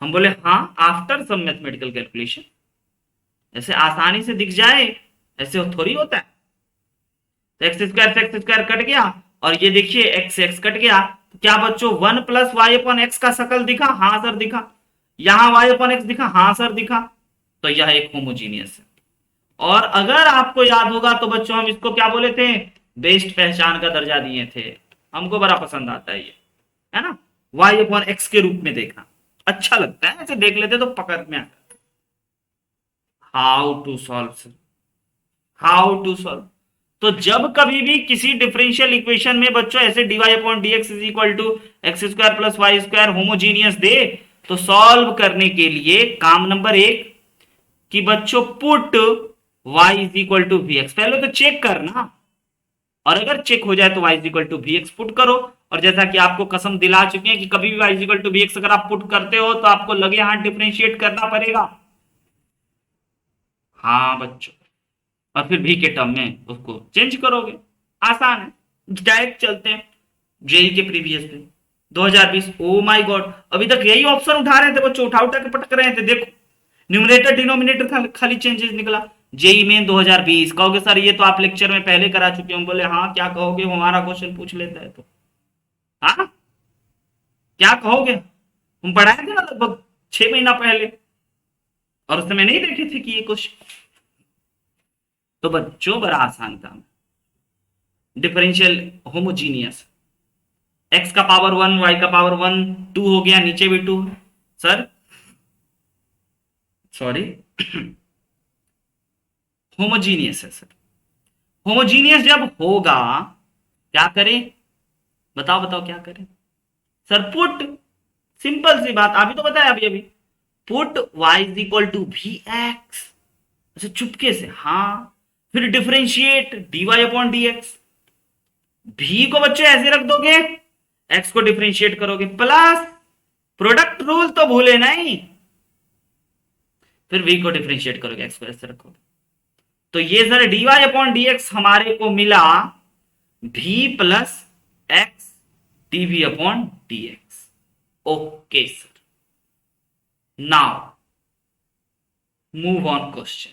हम बोले हाँ, आफ्टर सम मैथमेटिकल कैलकुलेशन। ऐसे आसानी से दिख जाए ऐसे थोड़ी होता है। तो एक्स स्क्वायर से एक्स स्क्वायर कट गया, और ये देखिए एक्स एक्स कट गया, तो क्या बच्चों 1 + y अपॉन एक्स का शकल दिखा, हाँ सर दिखा। यहां y अपॉन एक्स दिखा, हाँ सर दिखा। तो यह एक होमोजीनियस है। और अगर आपको याद होगा तो बच्चों हम इसको क्या बोले थे, बेस्ट पहचान का दर्जा दिए थे। हमको बड़ा पसंद आता है ये, है ना, y अपॉन एक्स के रूप में देखना अच्छा लगता है, ऐसे देख लेते तो पकड़ में आता। How to solve sir, how to solve. तो जब कभी भी किसी डिफरेंशियल इक्वेशन में बच्चों ऐसे dy upon dx is equal to x square plus y square homogeneous दे, तो सॉल्व करने के लिए काम नंबर 1 कि बच्चों put y is equal to v x, पहले तो चेक करना, और अगर चेक हो जाए तो y is equal to v x put करो। और जैसा कि आपको कसम दिला चुके हैं कि कभी भी y is equal to v x अगर आप पुट करते हो तो आपको लगे हाथ डिफरेंशिएट करना पड़ेगा। हाँ बच्चों, और फिर भी के टर्म में उसको चेंज करोगे, आसान है। डायरेक्ट चलते हैं जेई के प्रीवियस पे 2020। ओ माय गॉड, अभी तक यही ऑप्शन उठा रहे थे बच्चों, उठा उठा के पटक रहे थे। देखो न्यूमरेटर डिनोमिनेटर खाली चेंजेस निकला। जेई मेन 2020 कहोगे सर ये तो आप लेक्चर में पहले करा चुके हो। बोले हाँ, क्या कहोगे, हमारा क्वेश्चन पूछ लेता है तो हाँ क्या कहोगे। हम पढ़ाए थे ना लगभग 6 महीना पहले, और उस समय नहीं देखे थे कि ये क्वेश्चन। तो बच्चों बड़ा आसान काम, डिफरेंशियल होमोजीनियस, x का पावर 1 y का पावर 1 2 हो गया, नीचे भी 2 सर, सॉरी होमोजीनियस है सर। होमोजीनियस जब होगा क्या करें, बताओ बताओ क्या करें सर। पुट, सिंपल सी बात, अभी तो बताया अभी अभी, put y is equal to v x, ऐसे चुपके से, हाँ। फिर डिफरेंशिएट dy अपॉन dx, भी को बच्चों ऐसे रख दोगे, x को डिफरेंशिएट करोगे, प्लस प्रोडक्ट रूल तो भूले नहीं, फिर v को डिफरेंशिएट करोगे, x को ऐसे रखोगे। तो ये सर dy अपॉन dx हमारे को मिला v plus x dv upon dx। Okay sir, now move on question.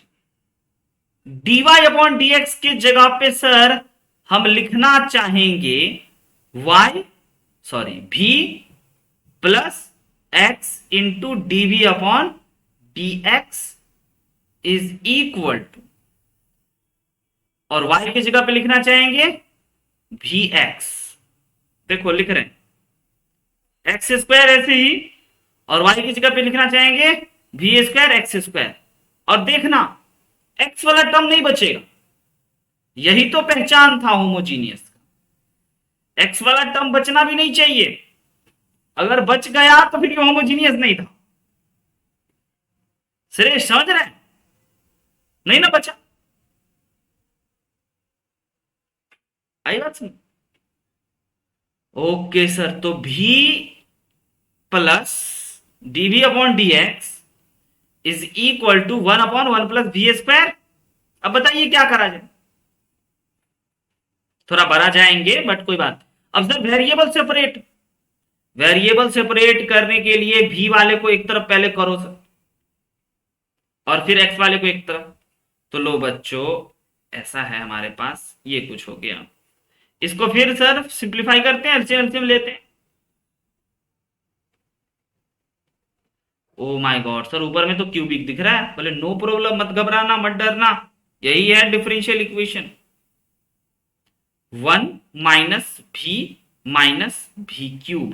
dy upon dx के जगह पे सर हम लिखना चाहेंगे v plus x into dv upon dx is equal to, और y की जगह पे लिखना चाहेंगे vx। देखो लिख रहे हैं एक्स स्क्वायर ऐसे ही, और y की जगह पे लिखना चाहेंगे वी स्क्वायर एक्स स्क्वायर। और देखना x वाला टर्म नहीं बचेगा, यही तो पहचान था होमोजीनियस का। x वाला टर्म बचना भी नहीं चाहिए, अगर बच गया तो फिर ये होमोजीनियस नहीं था। सुरेश समझ रहे हैं, नहीं ना बचा, आई बात सुन। ओके सर, तो v plus dv upon dx is equal to 1 upon 1 plus v square अब बताइए क्या करा जाए, थोड़ा बड़ा जाएंगे बट कोई बात। अब sir variable separate, variable separate करने के लिए भी वाले को एक तरफ पहले करो सर, और फिर एक्स वाले को एक तरफ। तो लो बच्चों, ऐसा है हमारे पास, ये कुछ हो गया। इसको फिर सर सिंप्लीफाई करते हैं, एलसीएम एलसीएम लेते हैं। ओ माय गॉड सर, ऊपर में तो क्यूबिक दिख रहा है, बोले नो प्रॉब्लम, मत घबराना मत डरना, यही है differential equation. 1 - v - v³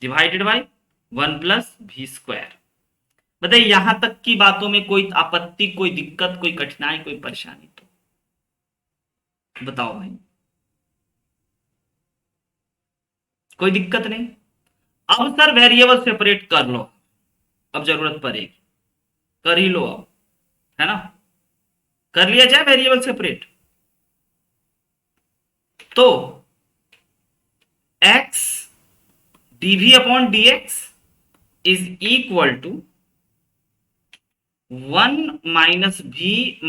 divided by 1 + v²। बताइए यहां तक की बातों में कोई आपत्ति, कोई दिक्कत, कोई कठिनाई, कोई परेशानी तो बताओ भाई, कोई दिक्कत नहीं। अब सर वेरिएबल सेपरेट कर लो, अब जरूरत पड़ेगी, कर ही लो अब, है ना, कर लिया जाए वेरिएबल सेपरेट। तो x dv/dx is equal to 1 - v -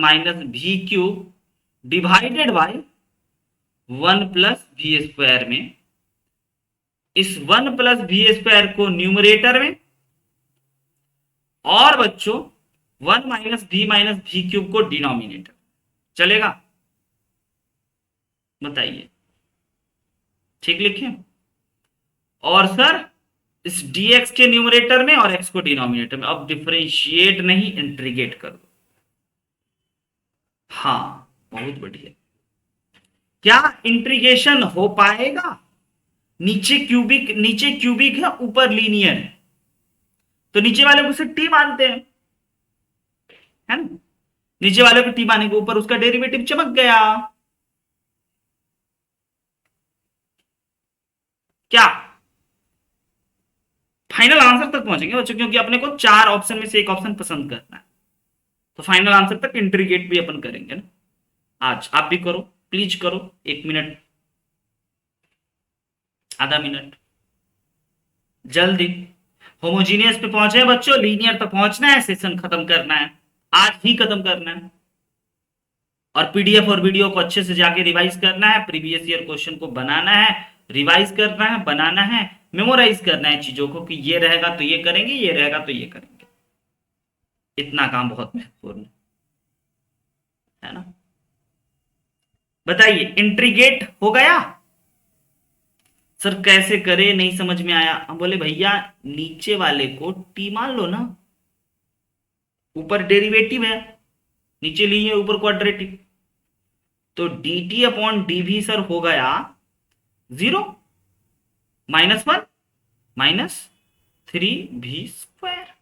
v³ divided by 1 + v² में, इस 1 + v² को न्यूमरेटर में, और बच्चों 1 - v - v³ को डिनोमिनेटर, चलेगा? बताइए, ठीक लिखे? और सर इस dx के न्यूमरेटर में और x को डिनोमिनेटर में, अब डिफरेंशिएट नहीं इंटीग्रेट कर दो। हाँ बहुत बढ़िया। क्या इंटीग्रेशन हो पाएगा? नीचे क्यूबिक है, ऊपर लीनियर है, तो नीचे वाले को सिर्फ टी मानते हैं, है ना, नीचे वाले को टी मानेंगे, ऊपर उसका डेरिवेटिव चमक गया। क्या फाइनल आंसर तक पहुंचेंगे बच्चों, क्योंकि अपने को 4 ऑप्शन में से एक ऑप्शन पसंद करना है, तो फाइनल आंसर तक इंटीग्रेट भी अपन करेंगे ना। आज आप भी करो, प्लीज करो, 1 मिनट, आधा मिनट, जल्दी। होमोजीनियस पे पहुंचे बच्चों, लीनियर तक पहुंचना है, सेशन खत्म करना है, आज ही खत्म करना है। और पीडीएफ और वीडियो को अच्छे से जाके रिवाइज करना है, प्रीवियस ईयर क्वेश्चन को बनाना है, रिवाइज करना है, बनाना है, मेमोराइज करना है चीजों को, कि ये रहेगा तो ये करेंगे, ये रहेगा तो ये करेंगे। इतना काम बहुत महत्वपूर्ण है ना। बताइए इंट्रीगेट हो गया? सर कैसे करे, नहीं समझ में आया। हम बोले भैया नीचे वाले को टी मान लो ना, ऊपर डेरिवेटिव है, नीचे लिए ऊपर क्वाड्रेटिक, तो dt/dv सर हो गया 0 -1 -3v²।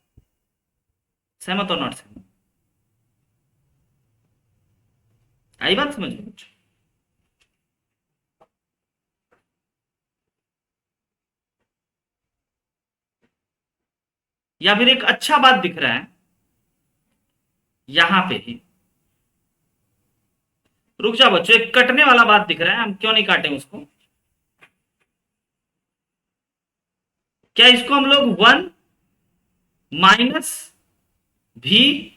सहमत और नॉट सहमत? आई बात समझ में? या फिर एक अच्छा बात दिख रहा है यहां पे ही, रुक जाओ बच्चों, एक कटने वाला बात दिख रहा है, हम क्यों नहीं काटें उसको? क्या इसको हम लोग 1 - v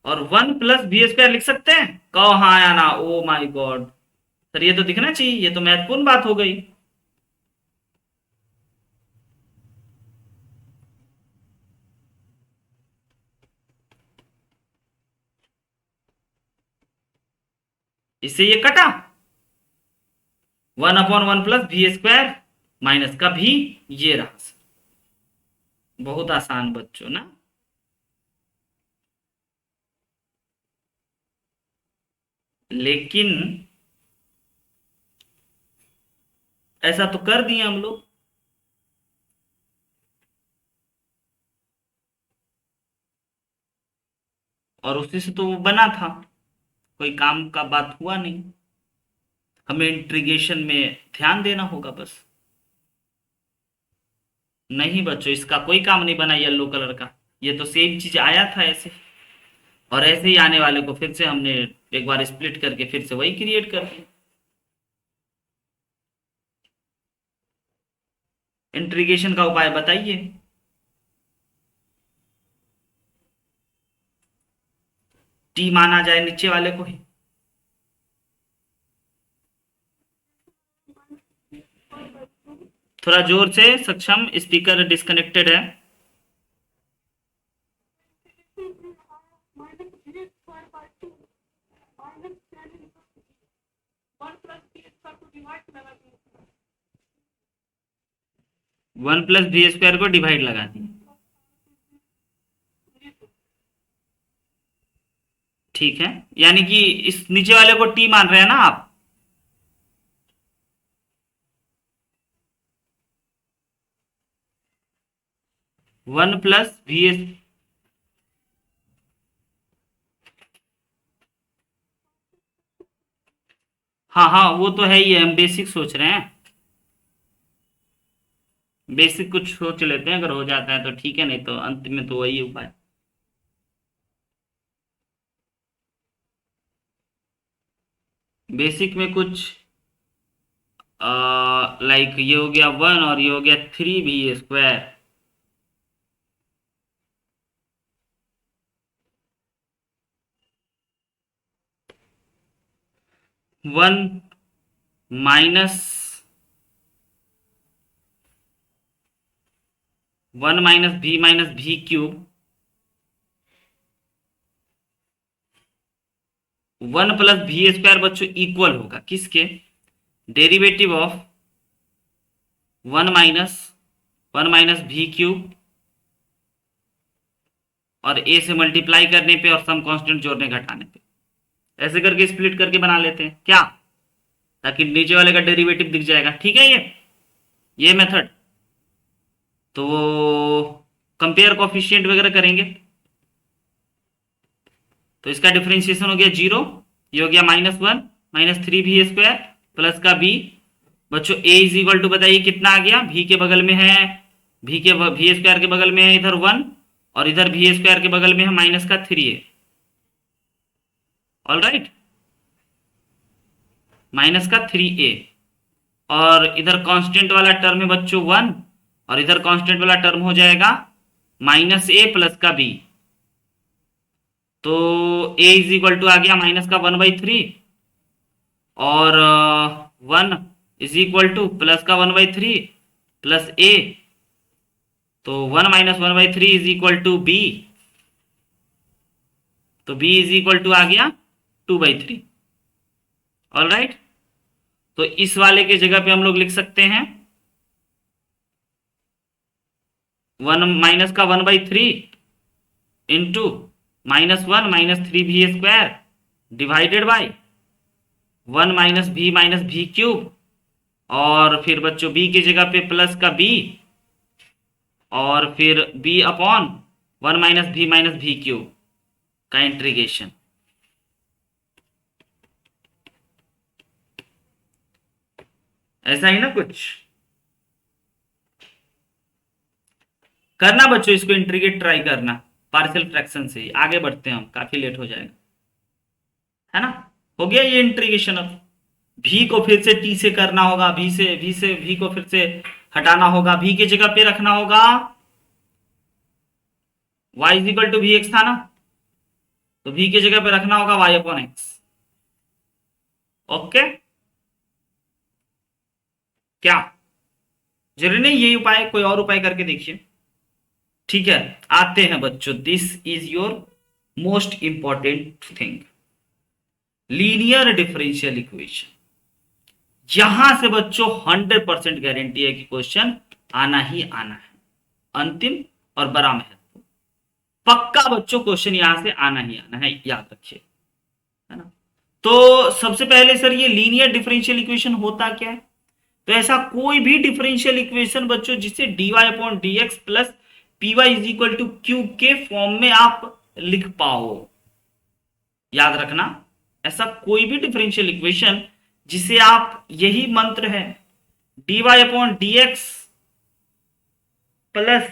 और 1 + v² लिख सकते हैं? कहो हाँ या ना। ओ माय गॉड सर, ये तो दिखना चाहिए, ये तो महत्वपूर्ण बात हो गई। इससे ये कटा, 1/1 + v² माइनस का भी, ये रहा सर। बहुत आसान बच्चों ना। लेकिन ऐसा तो कर दिए हम लोग, और उसी से तो वो बना था, कोई काम का बात हुआ नहीं। हमें इंट्रीगेशन में ध्यान देना होगा बस। नहीं बच्चों, इसका कोई काम नहीं बना येलो कलर का, ये तो सेम चीज आया था ऐसे, और ऐसे ही आने वाले को फिर से हमने एक बार स्प्लिट करके फिर से वही क्रिएट कर दिया। इंट्रीगेशन का उपाय बताइए। टी माना जाए नीचे वाले को ही। थोड़ा जोर से, सक्षम, स्पीकर डिस्कनेक्टेड है। वन प्लस बी स्क्वायर को डिवाइड लगा दी। ठीक है, यानी कि इस नीचे वाले को टी मान रहे हैं ना आप। वन प्लस वी एस, हाँ हाँ वो तो है ही है, हम बेसिक सोच रहे हैं। बेसिक कुछ सोच लेते हैं, अगर हो जाता है तो ठीक है, नहीं तो अंत में तो वही उपाय। बेसिक में कुछ लाइक ये हो गया वन और ये हो गया थ्री भी square. One minus, one minus भी क्यूब, वन प्लस भी स्क्वायर बच्चों इक्वल होगा किसके, डेरिवेटिव ऑफ वन माइनस भी क्यूब और ए से मल्टीप्लाई करने पे और सम कांस्टेंट जोड़ने घटाने पे। ऐसे करके स्प्लिट करके बना लेते हैं क्या, ताकि नीचे वाले का डेरिवेटिव दिख जाएगा। ठीक है, ये मेथड। तो कंपेयर कोफिशिएंट वगैरह करेंगे, तो इसका डिफरेंशिएशन हो गया जीरो, ये हो गया -1 -3 भी स्क्वायर प्लस का बी। बच्चों ए इज इक्वल टू बताइए कितना आ गया, भी के बगल में है, भी स्क्वायर के बगल में है इधर 1 और इधर भी स्क्वायर के बगल में है माइनस का 3a। ऑल राइट, माइनस का 3a, और इधर कांस्टेंट वाला टर्म है बच्चों 1 और इधर कांस्टेंट वाला टर्म हो जाएगा -a प्लस का b। तो a इज इक्वल टू आ गया माइनस का 1/3 और 1 इज इक्वल टू प्लस का 1/3 प्लस a, तो 1 minus 1/3 is equal to b, तो b इज इक्वल टू आ गया 2/3। ऑल राइट, तो इस वाले के जगह पे हम लोग लिख सकते हैं 1 माइनस का 1/3 इंटू -1 -3 भी स्क्वायर डिवाइडेड बाय 1 माइनस भी क्यूब, और फिर बच्चों b की जगह पे प्लस का b और फिर b अपॉन 1 माइनस भी क्यूब का इंटीग्रेशन। ऐसा ही ना कुछ करना बच्चों, इसको इंटीग्रेट ट्राई करना पार्शियल फ्रैक्शन से ही। आगे बढ़ते हैं हम, काफी लेट हो जाएगा, है ना। हो गया ये इंटीग्रेशन। अब भी को फिर से टी से करना होगा, भी से भी को फिर से हटाना होगा, भी की जगह पे रखना होगा y is equal to v x था ना, तो v की जगह पे रखना होगा y अपॉन एक्स। ओके, क्या जरूरी नहीं यही उपाय, कोई और उपाय करके देखिए। ठीक है, आते हैं बच्चों, this is your most important thing, linear differential equation. यहां से बच्चों 100% गारंटी है कि क्वेश्चन आना ही आना है, अंतिम और बड़ा महत्व, पक्का बच्चों क्वेश्चन यहां से आना ही आना है, याद रखिए, है ना। तो सबसे पहले सर ये लीनियर डिफरेंशियल इक्वेशन होता क्या है, तो ऐसा कोई भी डिफरेंशियल इक्वेशन बच्चों जिसे dy upon D x plus p y is equal to q के फॉर्म में आप लिख पाओ। याद रखना, ऐसा कोई भी डिफरेंशियल इक्वेशन जिसे आप, यही मंत्र है, dy upon D x plus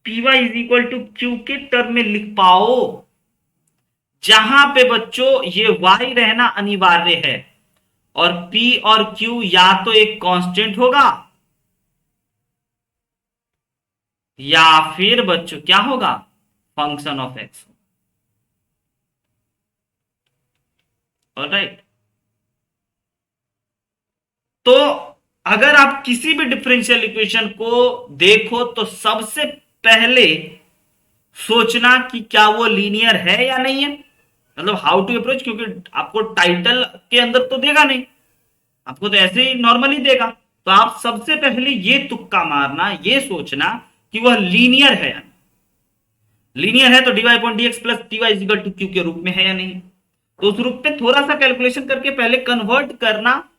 p y is equal to q के टर्म में लिख पाओ, जहां पे बच्चों ये y रहना अनिवार्य है और p और q या तो एक कांस्टेंट होगा या फिर बच्चों क्या होगा, फंक्शन ऑफ x। ऑलराइट। तो अगर आप किसी भी डिफरेंशियल इक्वेशन को देखो तो सबसे पहले सोचना कि क्या वो लीनियर है या नहीं है, मतलब हाउ टू अप्रोच, क्योंकि आपको टाइटल के अंदर तो देगा नहीं, आपको तो ऐसे ही नॉर्मली देगा। तो आप सबसे पहले ये तुक्का मारना, ये सोचना कि वह लीनियर है, लीनियर है तो dy upon D x plus t y is equal to q के रूप में है या नहीं। तो उस रूप में थोड़ा सा कैलकुलेशन करके पहले कन्वर्ट करना,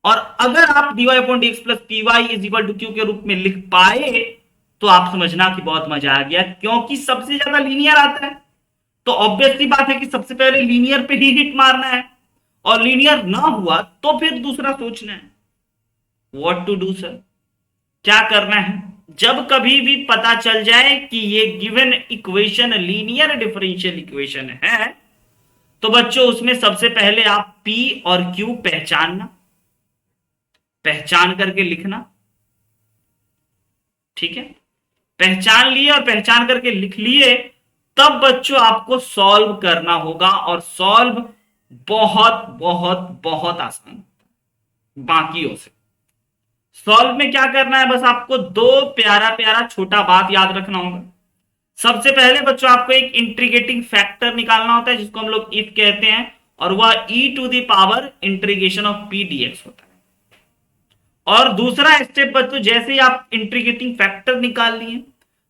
और अगर आप dy upon D x plus t y is equal to q के रूप में लिख पाए तो आप समझना कि बहुत मजा आ गया, क्योंकि सबसे ज्यादा लीनियर आता है। तो ऑब्वियस सी बात है कि सबसे पहले लीनियर पे ही हिट मारना है, और लीनियर ना हुआ तो फिर दूसरा सोचना है व्हाट टू डू सर, क्या करना है। जब कभी भी पता चल जाए कि ये given equation linear differential equation है, तो बच्चों उसमें सबसे पहले आप P और Q पहचानना, पहचान करके लिखना, ठीक है। पहचान लिए और पहचान करके लिख लिए, तब बच्चों आपको सॉल्व करना होगा, और सॉल्व बहुत बहुत बहुत आसान बाकियों से। सॉल्व में क्या करना है, बस आपको दो प्यारा प्यारा छोटा बात याद रखना होगा। सबसे पहले बच्चों आपको एक इंटीग्रेटिंग फैक्टर निकालना होता है जिसको हम लोग इफ कहते हैं, और वह e to the power integration of p dx होता है। और दूसरा स्टेप बच्चों, जैसे ही आप इंटीग्रेटिंग फैक्टर निकाल लिए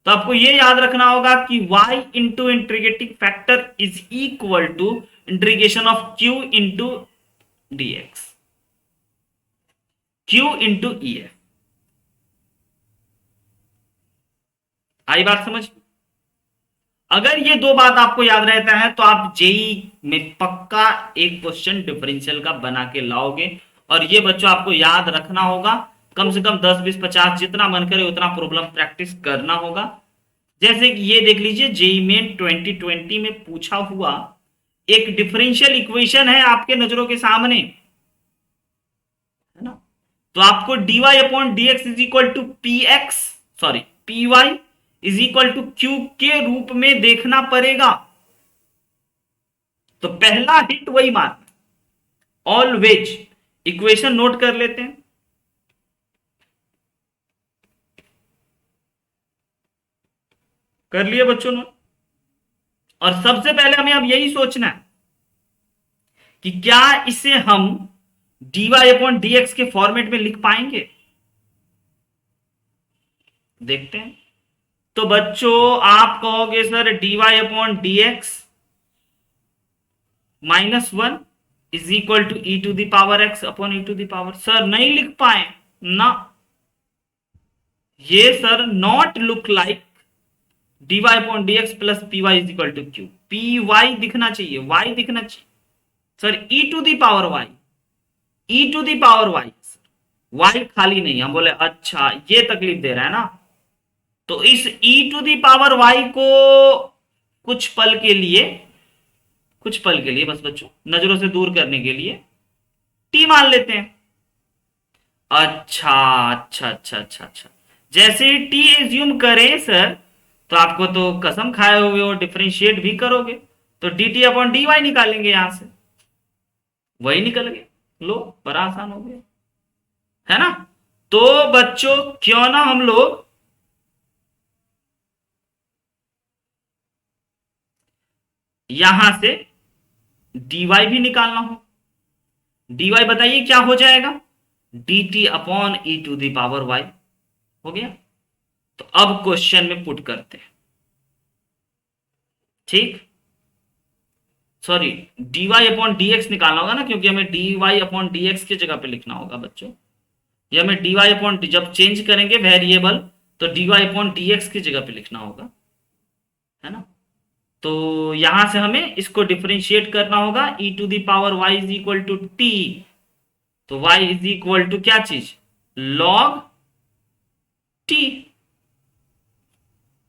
तो आपको यह याद रखना होगा कि y into integrating factor is equal to integration of q into dx, q into e f. आई बात समझ? अगर ये दो बात आपको याद रहता है तो आप जेई में पक्का एक क्वेश्चन डिफरेंशियल का बना के लाओगे। और ये बच्चों आपको याद रखना होगा, कम से कम 10 20 50 जितना मन करे उतना प्रॉब्लम प्रैक्टिस करना होगा। जैसे कि ये देख लीजिए, जेई मेन 2020 में पूछा हुआ एक डिफरेंशियल इक्वेशन है आपके नजरों के सामने, है ना। तो आपको dy upon D x is equal to p x, sorry p y is equal to q के रूप में देखना पड़ेगा। तो पहला हिट वही मारना, ऑलवेज। इक्वेशन नोट कर लेते हैं, कर लिए बच्चों ने। और सबसे पहले हमें अब यही सोचना है कि क्या इसे हम dy अपॉन डी एक्स के फॉर्मेट में लिख पाएंगे, देखते हैं। तो बच्चों आप कहोगे sir dy upon D x -1 is equal to e to the power x upon e to the power, sir नहीं लिख पाए ना, ये sir not look like dy upon D x plus p y is equal to q. P y दिखना चाहिए, y दिखना चाहिए sir, e to the power y, e to the power Y, Y खाली नहीं। हम बोले अच्छा ये तकलीफ दे रहा है ना, तो इस ई टू दावर वाई को कुछ पल के लिए, कुछ पल के लिए बस बच्चों नजरों से दूर करने के लिए टी मान लेते हैं। अच्छा अच्छा अच्छा अच्छा अच्छा, जैसे ही टी एज्यूम करें सर, तो आपको तो कसम खाए हुए हो डिफरेंशिएट भी करोगे तो d t upon d y निकालेंगे, यहां से वही निकल गए। लो बड़ा आसान हो गया, है ना। तो बच्चों क्यों ना हम लोग यहां से dy भी निकालना हो, dy बताइए क्या हो जाएगा, dt upon e to the power y हो गया। तो अब क्वेश्चन में पुट करते हैं, ठीक। Sorry dy upon D x निकालना होगा ना, क्योंकि हमें dy अपॉन डी एक्स की जगह पे लिखना होगा बच्चों। ये हमें dy अपॉन, जब चेंज करेंगे वेरिएबल तो dy अपॉन डी एक्स की जगह पे लिखना होगा, है ना। तो यहां से हमें इसको डिफरेंशिएट करना होगा, e to the power y is equal to t, तो y इज इक्वल टू क्या चीज, log t।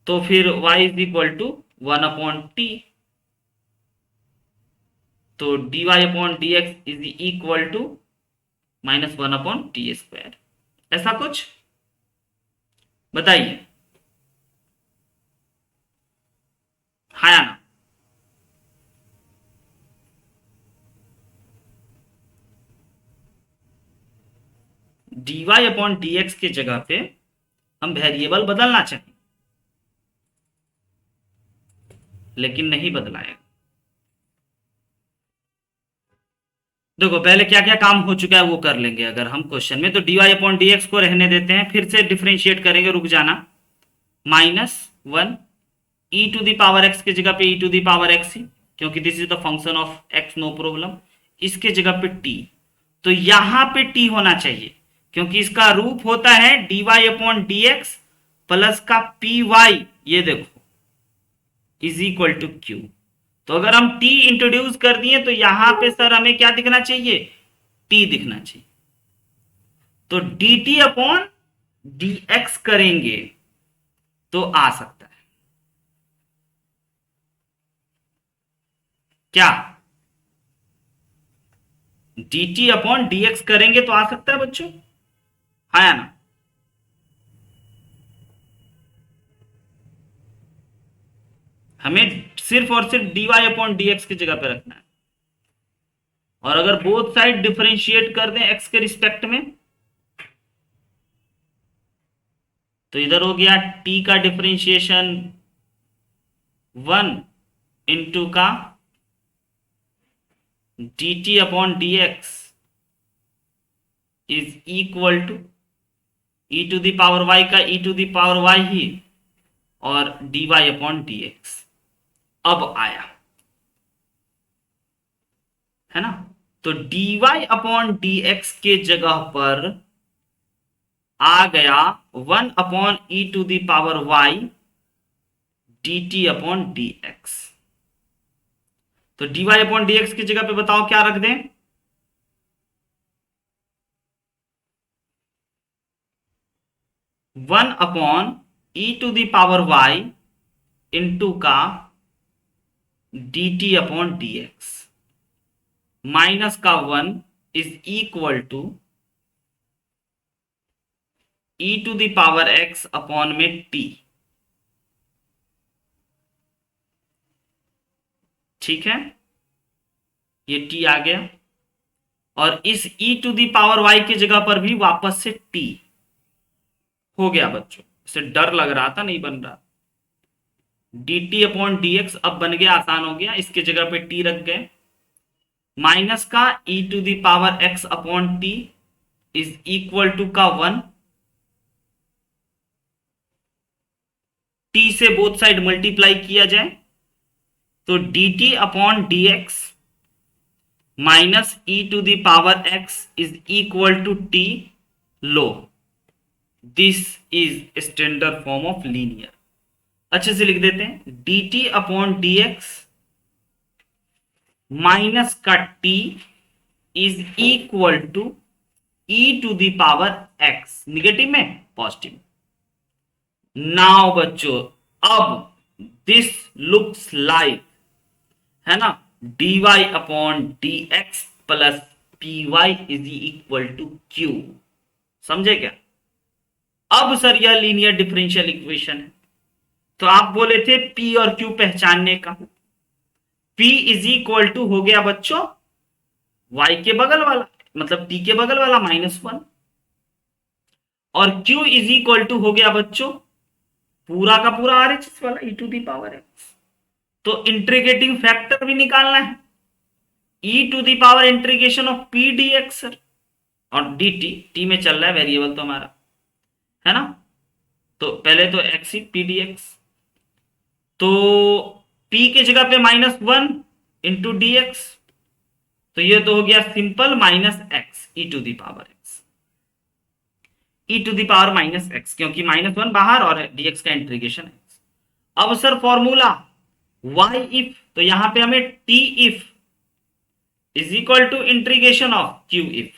तो फिर y is equal to 1 upon t, तो dy upon D x is equal to -1 upon t square, ऐसा कुछ बताइए, हाँ या ना। dy अपॉन dx के जगह पे हम वेरिएबल बदलना चाहें, लेकिन नहीं बदलाएगा। देखो पहले क्या क्या काम हो चुका है वो कर लेंगे अगर हम क्वेश्चन में, तो dy अपॉन dx को रहने देते हैं, फिर से डिफरेंशिएट करेंगे, रुक जाना, -1 e to the power x की जगह पे e to the power x ही, क्योंकि this is the function of x, no problem. इसके जगह पे t, तो यहां पे t होना चाहिए, क्योंकि इसका रूप होता है dy अपॉन dx प्लस का py, ये देखो, इज इक्वल टू q। तो अगर हम t इंट्रोड्यूस कर दिए तो यहां पे सर हमें क्या दिखना चाहिए, t दिखना चाहिए। तो dt अपॉन dx करेंगे तो आ सकता है क्या, dt अपॉन dx करेंगे तो आ सकता है बच्चों, हाँ या ना? हमें सिर्फ और सिर्फ dy अपॉन dx की जगह पे रखना है, और अगर बोथ साइड डिफरेंशिएट कर दें x के रिस्पेक्ट में, तो इधर हो गया t का डिफरेंशिएशन 1 इंटू का dt upon dx is equal to e to the power y का e to the power y ही, और dy अपॉन dx अब आया, है ना? तो dy अपॉन dx के जगह पर आ गया 1 upon e to the power y dt upon dx। तो dy अपॉन dx की जगह पे बताओ क्या रख दें, 1 upon e to the power y into का dt अपॉन dx माइनस का 1 is equal to e to the power x upon में t। ठीक है, ये t आ गया, और इस e to the power y की जगह पर भी वापस से t हो गया बच्चों। इसे डर लग रहा था, नहीं बन रहा। dt अपॉन dx अब बन गया, आसान हो गया, इसके जगह पे t रख गए, माइनस का e to the power x upon t is equal to का 1, t से बोथ साइड मल्टीप्लाई किया जाए तो dt upon dx minus e to the power x is equal to t, लो this is standard form of linear. अच्छे से लिख देते हैं, dt अपॉन dx माइनस का t is equal to e to the power x, negative में positive. Now बच्चों अब दिस लुक्स लाइक, है ना, dy upon dx plus py is equal to q। समझे क्या? अब सर यह लीनियर डिफरेंशियल इक्वेशन है, तो आप बोले थे p और q पहचानने का, p इज इक्वल टू हो गया बच्चों y के बगल वाला, मतलब t के बगल वाला -1, और q इज इक्वल टू हो गया बच्चों पूरा का पूरा RHS वाला e to the power x। तो इंटीग्रेटिंग फैक्टर भी निकालना है, e to the power integration of p dx sir, और dt t में चल रहा है वेरिएबल तो हमारा, है ना? तो पहले तो x ही p dx, तो p की जगह पे -1 इंटू dx, तो ये तो हो गया simple -x e to the power x, e to the power -x, क्योंकि -1 बाहर और dx का इंटीग्रेशन है। अब सर फॉर्मूला y इफ, तो यहां पे हमें t IF is equal to integration of q IF.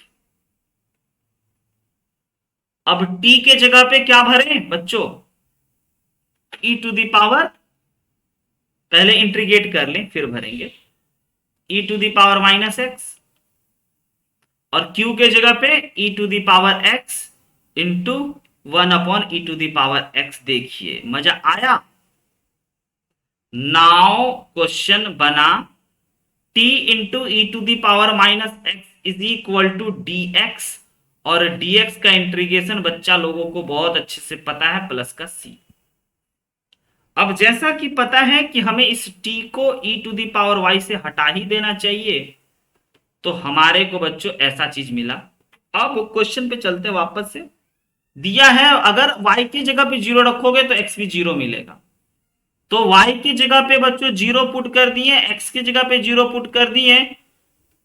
अब t के जगह पे क्या भरे बच्चों, e टू दी पावर, पहले इंटीग्रेट कर लें फिर भरेंगे, e to the power -x, और q के जगह पे e to the power x into 1 upon e to the power x। देखिए मजा आया। नाउ क्वेश्चन बना t into e to the power -x is equal to dx और dx का इंटीग्रेशन बच्चा लोगों को बहुत अच्छे से पता है, प्लस का c। अब जैसा कि पता है कि हमें इस t को e to the power y से हटा ही देना चाहिए, तो हमारे को बच्चों ऐसा चीज मिला। अब क्वेश्चन पे चलते वापस से। दिया है अगर y की जगह पे 0 रखोगे तो x भी 0 मिलेगा। तो y की जगह पे बच्चों 0 पुट कर दिए, x की जगह पे 0 पुट कर दिए,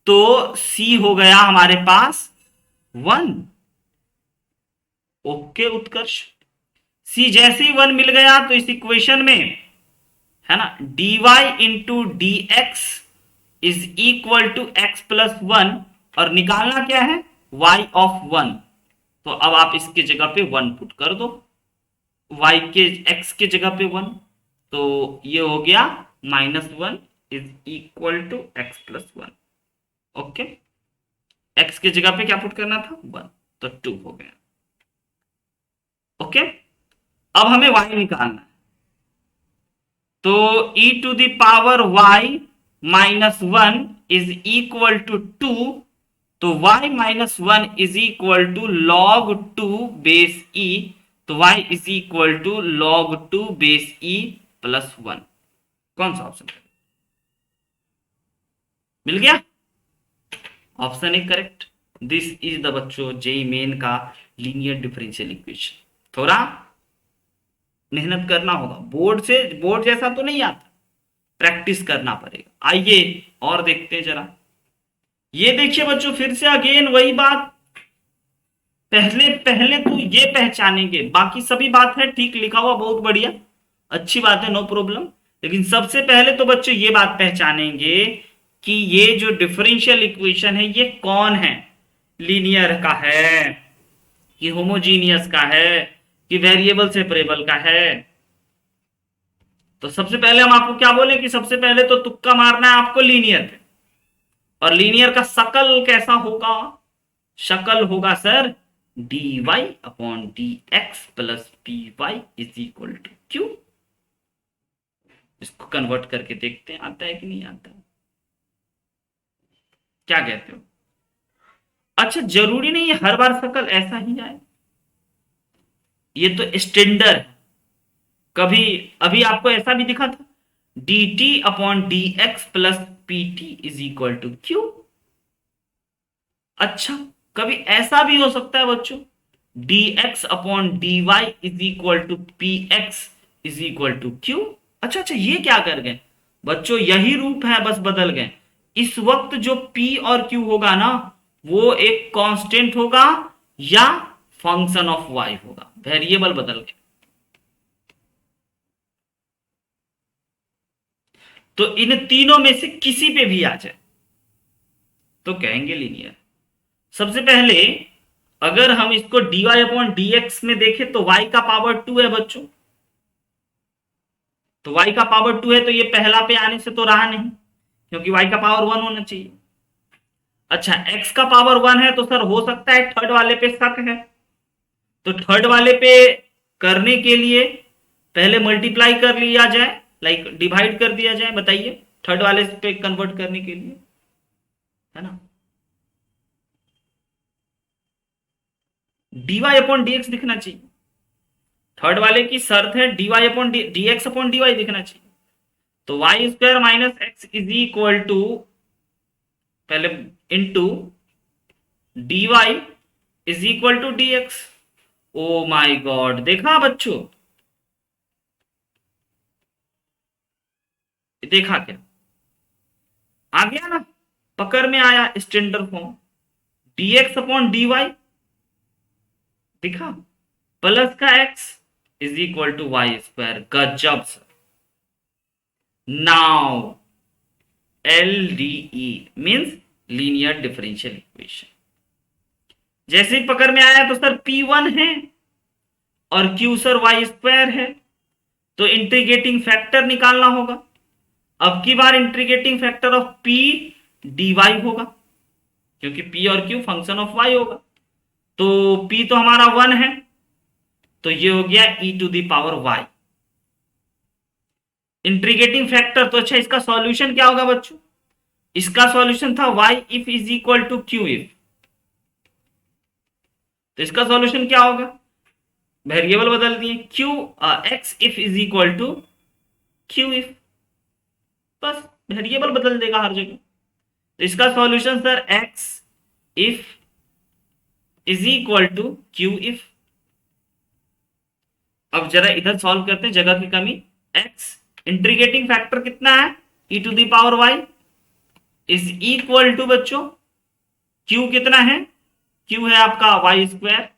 तो c हो गया हमारे पास 1। ओके उत्कर्ष, c जैसे ही 1 मिल गया तो इस इक्वेशन में है ना dy into d x is equal to x plus 1, और निकालना क्या है y ऑफ 1। तो अब आप इसके जगह पे 1 पुट कर दो, y के x के जगह पे 1, तो ये हो गया -1 is equal to x plus 1। Okay, x की जगह पे क्या पुट करना था 1, तो 2 हो गया। ओके, अब हमें y निकालना है, तो e to the power y minus 1 is equal to 2, तो y minus 1 is equal to log 2 base e, तो y is equal to log 2 base e plus 1। कौन सा ऑप्शन मिल गया? Option A correct. This is the बच्चों JEE Main का linear differential equation. थोड़ा मेहनत करना होगा, बोर्ड जैसा तो नहीं आता, प्रैक्टिस करना पड़ेगा। आइए और देखते हैं जरा। ये देखिए बच्चों, फिर से अगेन वही बात, पहले पहले तो ये पहचानेंगे, बाकी सभी बात है ठीक लिखा हुआ, बहुत बढ़िया, अच्छी बात है, नो प्रॉब्लम। लेकिन सबसे पहले तो बच्चों ये बात पहचानेंगे कि ये जो डिफरेंशियल इक्वेशन है ये कौन है, लीनियर का है कि होमोजीनियस का है कि वेरिएबल सेपरेबल का है। तो सबसे पहले हम आपको क्या बोले कि सबसे पहले तो तुक्का मारना है आपको लीनियर पे, और लीनियर का शकल कैसा होगा? शकल होगा sir dy upon dx plus py is equal to q। इसको कन्वर्ट करके देखते हैं आता है कि नहीं आता, क्या कहते हो? अच्छा, जरूरी नहीं है हर बार शकल ऐसा ही आए, ये तो स्टैंडर्ड। कभी अभी आपको ऐसा भी दिखा था dt upon dx plus pt is equal to q। अच्छा, कभी ऐसा भी हो सकता है बच्चों dx upon dy is equal to px is equal to q। अच्छा अच्छा, ये क्या कर गए बच्चों, यही रूप है, बस बदल गए। इस वक्त जो p और q होगा ना, वो एक कांस्टेंट होगा या फंक्शन ऑफ y होगा, वेरिएबल बदल गए। तो इन तीनों में से किसी पे भी आ जाए तो कहेंगे लीनियर। सबसे पहले अगर हम इसको dy अपॉन dx में देखें तो y का पावर 2 है बच्चों, तो y का पावर 2 है, तो ये पहला पे आने से तो रहा नहीं, क्योंकि y का पावर 1 होना चाहिए। अच्छा, x का पावर 1 है, तो सर हो सकता है थर्ड वाले पे शक है, तो थर्ड वाले पे करने के लिए पहले मल्टीप्लाई कर लिया जाए, लाइक डिवाइड कर दिया जाए। बताइए, थर्ड वाले पे कन्वर्ट करने के लिए, है ना, dy अपॉन dx दिखना चाहिए। थर्ड वाले की शर्त है dy upon dx upon dy दिखना चाहिए। तो y square minus x is equal to पहले into dy is equal to dx। Oh my God, देखा बच्चों, देखा क्या आ गया ना, पकड़ में आया standard form, dx upon dy दिखा, प्लस का x is equal to y square. गजब sir. Now LDE means linear differential equation. जैसे ही पकड़ में आया तो सर P1 है और Q सर वाई स्क्वायर है, तो इंटीग्रेटिंग फैक्टर निकालना होगा। अब की बार integrating factor of P dy होगा, क्योंकि P और Q फंक्शन ऑफ y होगा। तो P तो हमारा 1 है, तो ये हो गया e to the power y। Integrating factor, तो अच्छा इसका सॉल्यूशन क्या होगा बच्चों? इसका सॉल्यूशन था y if is equal to q IF. तो इसका सॉल्यूशन क्या होगा, वेरिएबल बदल दिए, q x IF is equal to q IF, बस वेरिएबल बदल देगा हर जगह। तो इसका solution sir x IF is equal to q IF. अब जरा इधर सॉल्व करते हैं, जगह की कमी। एक्स इंटीग्रेटिंग फैक्टर कितना है, e to the power y is equal to बच्चों क्यू कितना है, क्यू है आपका वाई स्क्वायर,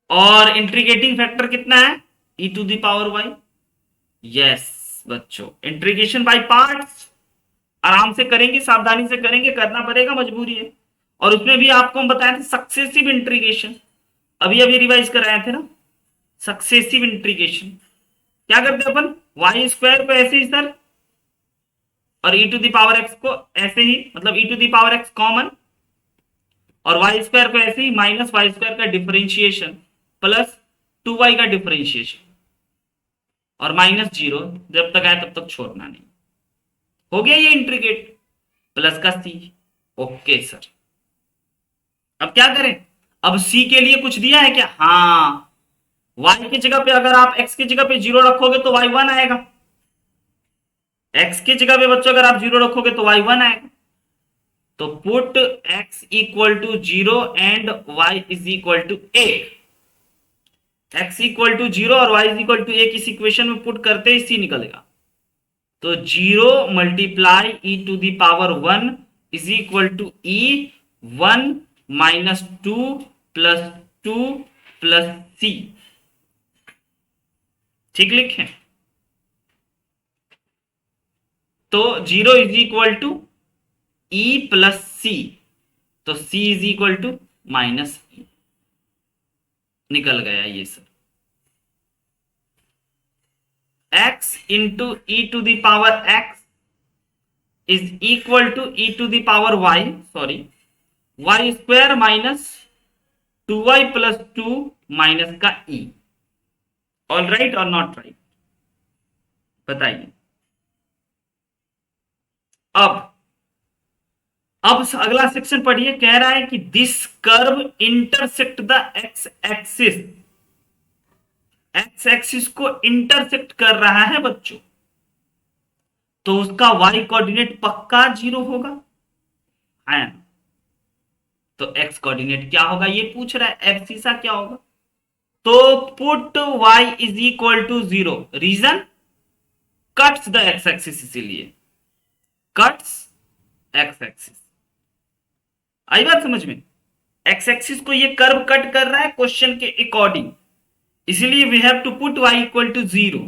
और इंटीग्रेटिंग फैक्टर कितना है, e to the power y. Yes बच्चों, इंटीग्रेशन बाय पार्ट्स आराम से करेंगे, सावधानी से करेंगे, करना पड़ेगा, मजबूरी है। और उसमें भी आपको हम बताए थे सक्सेसिव इंटीग्रेशन, अभी अभी रिवाइज कराए थे ना, सक्सेसिव इंटीग्रेशन। क्या करते अपन, वाई स्क्वायर को ऐसे ही सर, और e to the power x को ऐसे ही, मतलब e to the power x common, और वाई स्क्वायर को ऐसे ही माइनस वाई स्क्वायर का डिफरेंशिएशन प्लस 2y का डिफरेंशिएशन, और माइनस 0 जब तक आए तब तक छोड़ना नहीं। हो गया ये इंटीग्रेट, प्लस का सी। ओके सर, अब क्या करें, अब सी के लिए कुछ दिया है क्या, हाँ, y की जगह पे अगर आप x की जगह पे 0 रखोगे तो y 1 आएगा, x की जगह पे बच्चों अगर आप 0 रखोगे तो y 1 आएगा। तो put x equal to 0 and y is equal to 1, x equal to 0 और y इज इक्वल टू 1 इस इक्वेशन में पुट करते ही सी निकलेगा। तो 0 multiply e to the power 1 is equal to e 1 minus 2 plus 2 plus c. ठीक लिखे, तो 0 is equal to e plus c, तो c is equal to minus e, निकल गया ये sir. x into e to the power x is equal to e to the power y, sorry y square minus 2y plus 2 minus का e। All right और not right, बताइए। अब अगला section पढ़िए, कह रहा है कि this curve intersect the x axis, x axis को इंटरसेक्ट कर रहा है बच्चों, तो उसका वाई कोऑर्डिनेट पक्का 0 होगा, है ना। तो एक्स कोऑर्डिनेट क्या होगा ये पूछ रहा है, एक्सिस क्या होगा, तो put y is equal to 0, reason cuts the x axis, इसीलिए कट्स एक्स एक्सिस। आई बात समझ में, एक्स एक्सिस को ये कर्व कट कर रहा है क्वेश्चन के अकॉर्डिंग, इसलिए we have to put y equal to 0।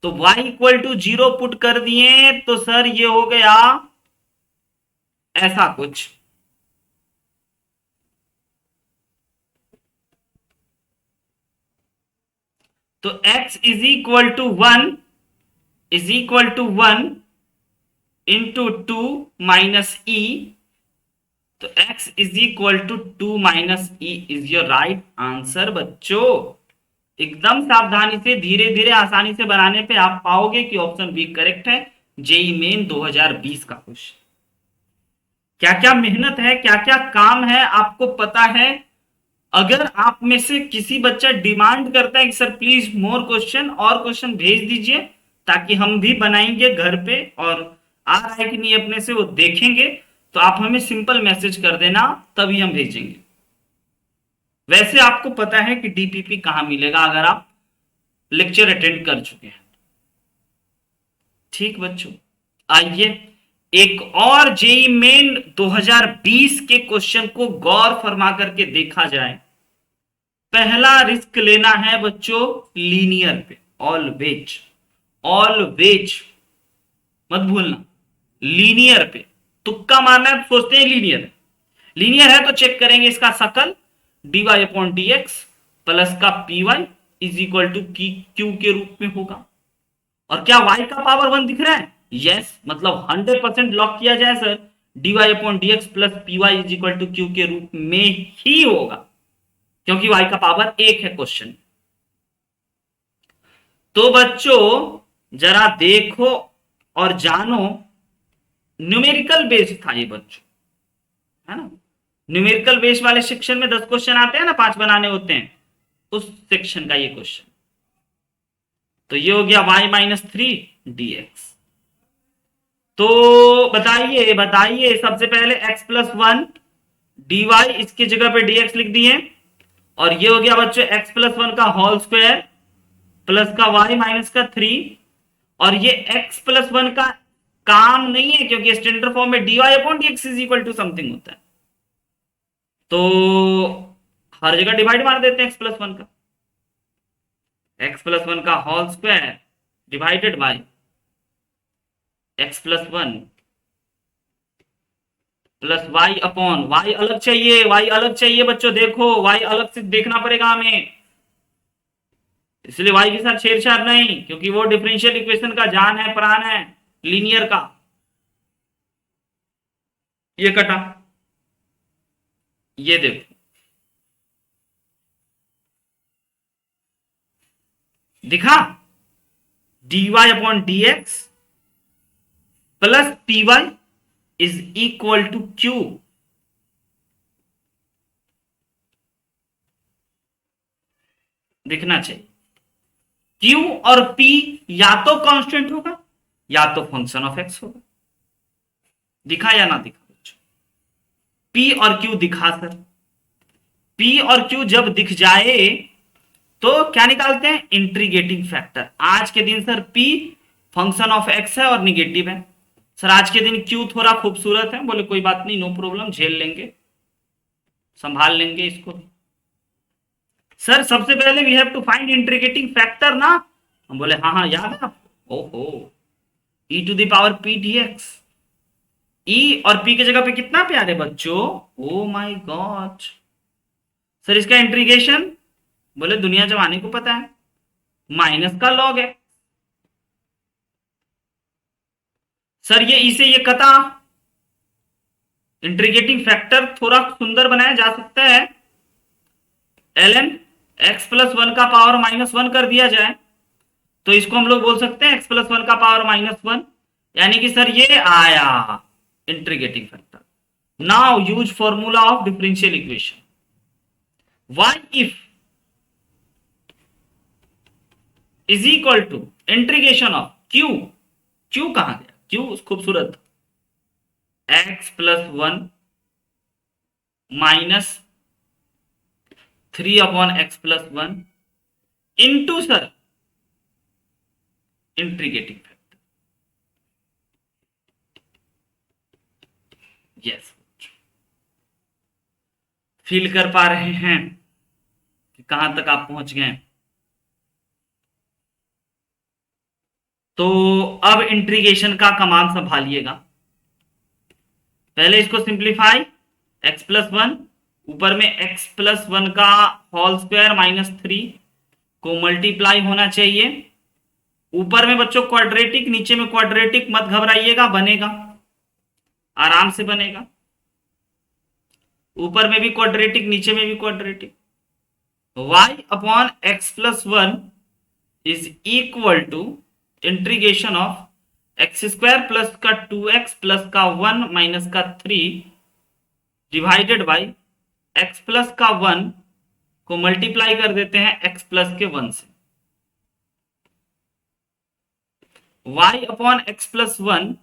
तो y इक्वल टू 0 पुट कर दिए तो सर ये हो गया ऐसा कुछ, तो x is equal to 1 is equal to 1 into 2 minus e, तो x is equal to 2 minus e is your right answer बच्चों। एकदम सावधानी से, धीरे धीरे, आसानी से बनाने पे आप पाओगे कि ऑप्शन बी करेक्ट है। जेई मेन 2020 का क्वेश्चन, क्या क्या मेहनत है, क्या क्या काम है आपको पता है। अगर आप में से किसी बच्चा डिमांड करता है कि सर प्लीज मोर क्वेश्चन, और क्वेश्चन भेज दीजिए ताकि हम भी बनाएंगे घर पे, और आ रहा है कि नहीं अपने से वो देखेंगे, तो आप हमें सिंपल मैसेज कर देना, तभी हम भेजेंगे। वैसे आपको पता है कि डीपीपी कहां मिलेगा अगर आप लेक्चर अटेंड कर चुके हैं। ठीक बच्चों, आइए एक और जेई मेन 2020 के क्वेश्चन को गौर फरमा करके देखा जाए। पहला रिस्क लेना है बच्चों लीनियर पे, ऑलवेज ऑलवेज मत भूलना, लीनियर पे तुक्का मारना है, सोचते हैं लीनियर, लीनियर है तो चेक करेंगे इसका सकल dy अपॉन dx प्लस का py is equal to q के रूप में होगा। और क्या y का पावर 1 दिख रहा है, यस, मतलब 100% लॉक किया जाए sir, dy upon dx plus py is equal to q के रूप में ही होगा, क्योंकि y का पावर 1 है क्वेश्चन। तो बच्चों जरा देखो और जानो, न्यूमेरिकल बेस्ड था ये बच्चों, है ना, न्यूमेरिकल बेस वाले सेक्शन में 10 क्वेश्चन आते हैं ना, 5 बनाने होते हैं, उस सेक्शन का ये क्वेश्चन। तो ये हो गया y माइनस 3 dx। तो बताइए बताइए, सबसे पहले x प्लस 1 dy, इसकी जगह पे dx लिख दिए, और ये हो गया बच्चों x प्लस 1 का होल स्क्वायर प्लस का y माइनस का 3, और ये x प्लस 1 का काम नहीं है क्योंकि स्टैंडर्ड फॉर्म में dy upon dx is equal to something होता है, तो हर जगह डिवाइड मार देते हैं x प्लस 1 का, x प्लस 1 का whole square divided by x plus 1 plus y upon, y अलग चाहिए, y अलग चाहिए बच्चों, देखो y अलग से देखना पड़ेगा हमें, इसलिए y के साथ छेड़छाड़ नहीं, क्योंकि वो डिफरेंशियल इक्वेशन का जान है, प्राण है, लीनियर का। ये कटा, ये देखो दिखा, dy upon dx plus py is equal to q। दिखना चाहिए, q और p या तो कांस्टेंट होगा या तो फंक्शन ऑफ x होगा। दिखा या ना दिखा बच्चों? p और q दिखा सर, p और q जब दिख जाए तो क्या निकालते हैं, इंट्रीगेटिंग फैक्टर। आज के दिन sir p function of x है और निगेटिव है, सर आज के दिन q थोड़ा खूबसूरत है, बोले कोई बात नहीं, नो प्रॉब्लम, झेल लेंगे, संभाल लेंगे इसको भी। सर सबसे पहले we have to find integrating factor ना, हम बोले हाँ हाँ याद है आपको, ओहो, e to the power p dx, e और p की जगह पे कितना प्यारे बच्चों, ओ माय गॉड, सर इसका इंट्रीगेशन, बोले दुनिया जमाने को पता है, माइनस का लॉग है। सर ये ई से ये कटा, इंट्रीगेटिंग फैक्टर थोड़ा सुंदर बनाया जा सकता है, ln x प्लस 1 का पावर माइनस 1 कर दिया जाए तो इसको हम लोग बोल सकते हैं x प्लस 1 का पावर माइनस 1, यानी कि सर ये आया integrating factor. Now use formula of differential equation, y if is equal to integration of q, q कहां गया, q खूबसूरत, x plus 1 minus 3 upon x plus 1 into sir integrating factor. Yes, feel कर पा रहे हैं कि कहां तक आप पहुंच गए? तो अब इंट्रीगेशन का कमांड संभालिएगा, पहले इसको सिंप्लीफाई, x प्लस 1 ऊपर में x प्लस 1 का होल स्क्वायर माइनस 3 को मल्टीप्लाई होना चाहिए, ऊपर में बच्चों क्वाड्रेटिक, नीचे में क्वाड्रेटिक, मत घबराइएगा, बनेगा, आराम से बनेगा, ऊपर में भी क्वाड्रेटिक नीचे में भी quadratic. y upon x plus 1 is equal to integration of x square plus का 2x प्लस का 1 माइनस का 3 डिवाइडेड बाई x प्लस का 1 को मल्टीप्लाई कर देते हैं x प्लस के 1 से। y upon x plus 1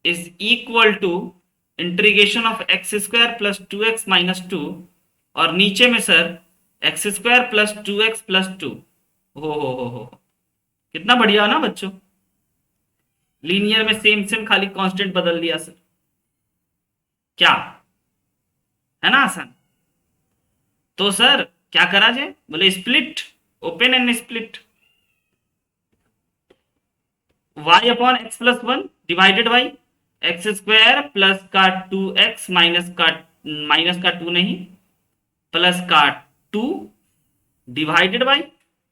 is equal to integration of x square plus 2x minus 2, और नीचे में sir x square plus 2x plus 2। हो कितना बढ़िया ना बच्चों, लीनियर में सेम सेम, खाली कांस्टेंट बदल दिया सर, क्या है ना आसान। तो सर क्या करा जाए, बोले split, open and split, y upon x plus 1 divided by x square plus का 2x माइनस का 2 नहीं, प्लस का 2 divided by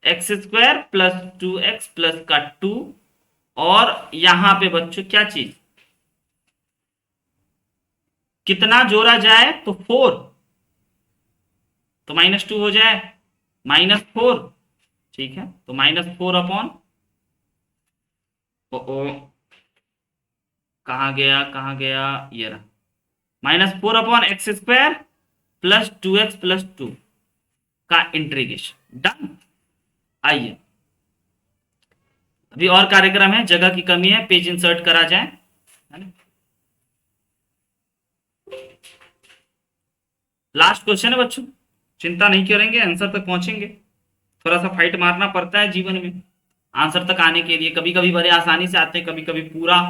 x square plus 2x plus का 2, और यहां पे बच्चों क्या चीज, कितना जोड़ा जाए तो 4, तो -2 हो जाए, -4, ठीक है, तो -4 अपॉन, कहां गया ये रहा, -4 upon x square plus 2x plus 2 का इंटीग्रेशन। डन। आइए, अभी और कार्यक्रम है, जगह की कमी है, पेज इंसर्ट करा जाए, है ना। लास्ट क्वेश्चन है बच्चों, चिंता नहीं करेंगे, आंसर तक पहुंचेंगे। थोड़ा सा फाइट मारना पड़ता है जीवन में आंसर तक आने के लिए, कभी कभी बड़े आसानी से आते हैं, कभी कभी पूरा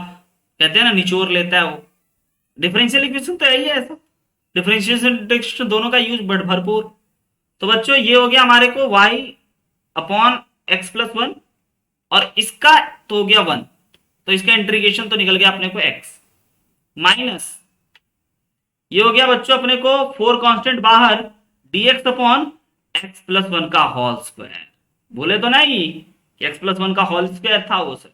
कहते हैं ना निचोड़ लेता है वो। डिफरेंशियल इक्वेशन तो यही है ऐसा, डिफरेंशिएशन दोनों का यूज भरपूर। तो बच्चों ये हो गया हमारे को y upon x plus one, और इसका तो हो गया 1, तो इसका इंटीग्रेशन तो निकल गया अपने को x माइनस, ये हो गया बच्चों अपने को 4 कांस्टेंट बाहर dx upon x plus one का होल स्क्वायर। बोले तो नहीं कि एक्स प्लस वन का होल स्क्वायर था वो सर।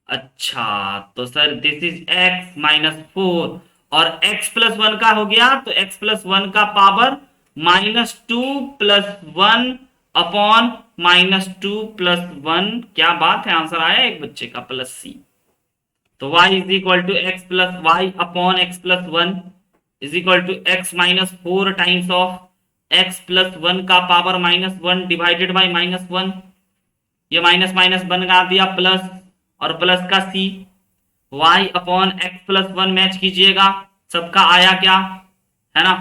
अच्छा तो sir this is x minus 4, और x प्लस वन का हो गया तो x प्लस वन का power minus 2 plus 1 upon minus 2 plus 1। क्या बात है, आंसर आया एक बच्चे का प्लस सी। तो y is equal to x plus y upon x plus one is equal to x minus 4 times of x plus one का power minus 1 divided by minus 1। ये माइनस माइनस बना दिया plus, और plus का सी, y upon x plus one match कीजिएगा, सबका आया क्या, है ना,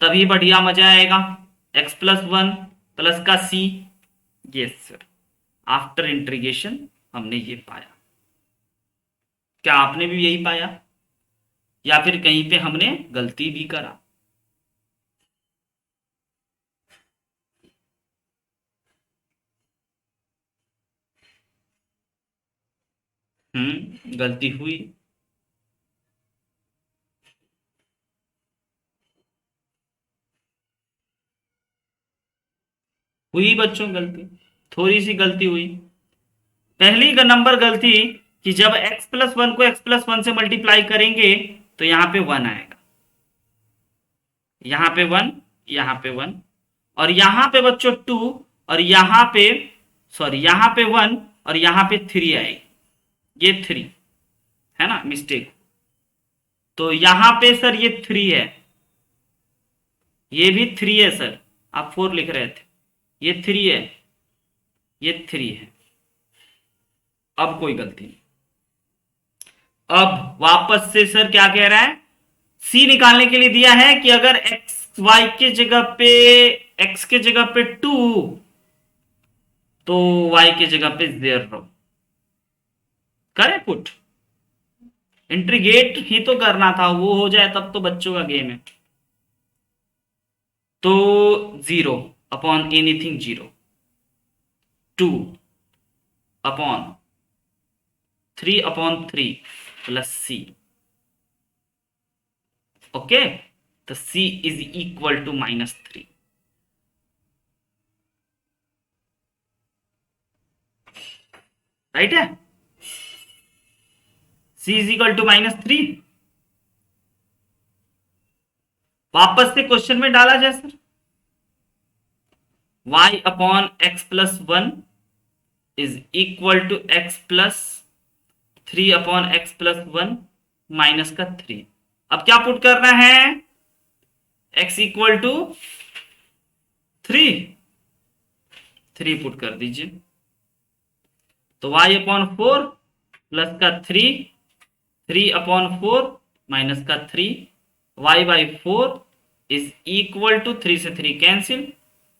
तभी बढ़िया मजा आएगा। x प्लस वन प्लस का सी, यस सर, आफ्टर इंटीग्रेशन हमने ये पाया। क्या आपने भी यही पाया, या फिर कहीं पे हमने गलती भी करा? गलती हुई। हुई बच्चों गलती, थोड़ी सी गलती हुई। पहली नंबर गलती कि जब x प्लस वन को x प्लस वन से मल्टीप्लाई करेंगे तो यहां पे 1 आएगा, यहां पे 1, यहां पे 1, और यहां पे बच्चों 2, और यहां पे सॉरी यहां पे 1, और यहां पे 3 आएगी। ये 3 है ना, मिस्टेक। तो यहां पे सर ये 3 है, ये भी 3 है सर, आप 4 लिख रहे थे, ये 3 है, ये 3 है। अब कोई गलती नहीं। अब वापस से सर क्या कह रहा है, सी निकालने के लिए दिया है कि अगर एक्स वाई के जगह पे, एक्स के जगह पे 2, तो वाई के जगह पे 0 करे पुट। इंटीग्रेट ही तो करना था, वो हो जाए तब तो बच्चों का गेम है। तो 0 upon anything 0, 2 upon 3 upon 3 plus c. Okay, तो c is equal to -3। Right है, c इज इक्वल टू -3। वापस से क्वेश्चन में डाला जाए sir, y upon x plus one is equal to x plus 3 upon x plus one minus का 3। अब क्या पुट करना है, x इक्वल टू 3 पुट कर दीजिए, तो y अपॉन 4 प्लस का 3 अपॉन 4 माइनस का 3, y by 4 is equal to 3 से 3 कैंसिल,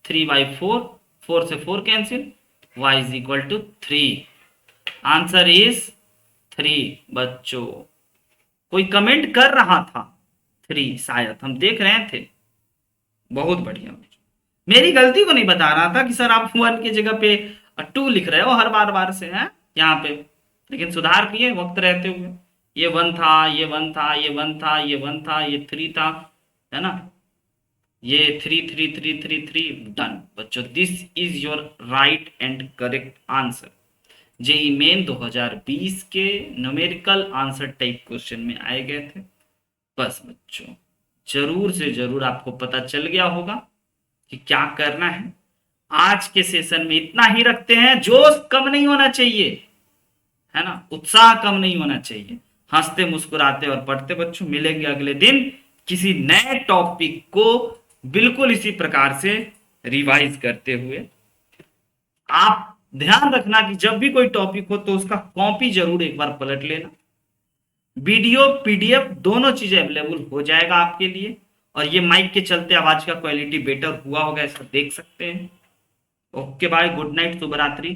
3 बाई 4 से 4 cancel, y is equal to 3। Answer is 3 बच्चों। कोई कमेंट कर रहा था 3, शायद हम देख रहे थे। बहुत बढ़िया, मेरी गलती को नहीं बता रहा था कि सर आप 1 की जगह पे 2 लिख रहे हो हर बार से, हैं यहाँ पे, लेकिन सुधार किए वक्त रहते हुए। ये 1 था, ये 1 था, ये 1 था, ये 1 था, ये 3 था, है ना, ये 3 3 3 3 3 डन बच्चों। This is your right and correct answer. JEE main 2020 के न्यूमेरिकल आंसर टाइप क्वेश्चन में आए गए थे। बस बच्चों, जरूर से जरूर आपको पता चल गया होगा कि क्या करना है। आज के सेशन में इतना ही रखते हैं, जोश कम नहीं होना चाहिए, है ना, उत्साह कम नहीं होना चाहिए। हंसते मुस्कुराते और पढ़ते बच्चों, मिलेंगे अगले दिन किसी नए टॉपिक को बिल्कुल इसी प्रकार से रिवाइज करते हुए। आप ध्यान रखना कि जब भी कोई टॉपिक हो तो उसका कॉपी जरूर एक बार पलट लेना। वीडियो पीडीएफ दोनों चीजें अवेलेबल हो जाएगा आपके लिए। और ये माइक के चलते आवाज का क्वालिटी बेटर हुआ होगा, ऐसा देख सकते हैं। ओके बाय, गुड नाइट, शुभ रात्रि।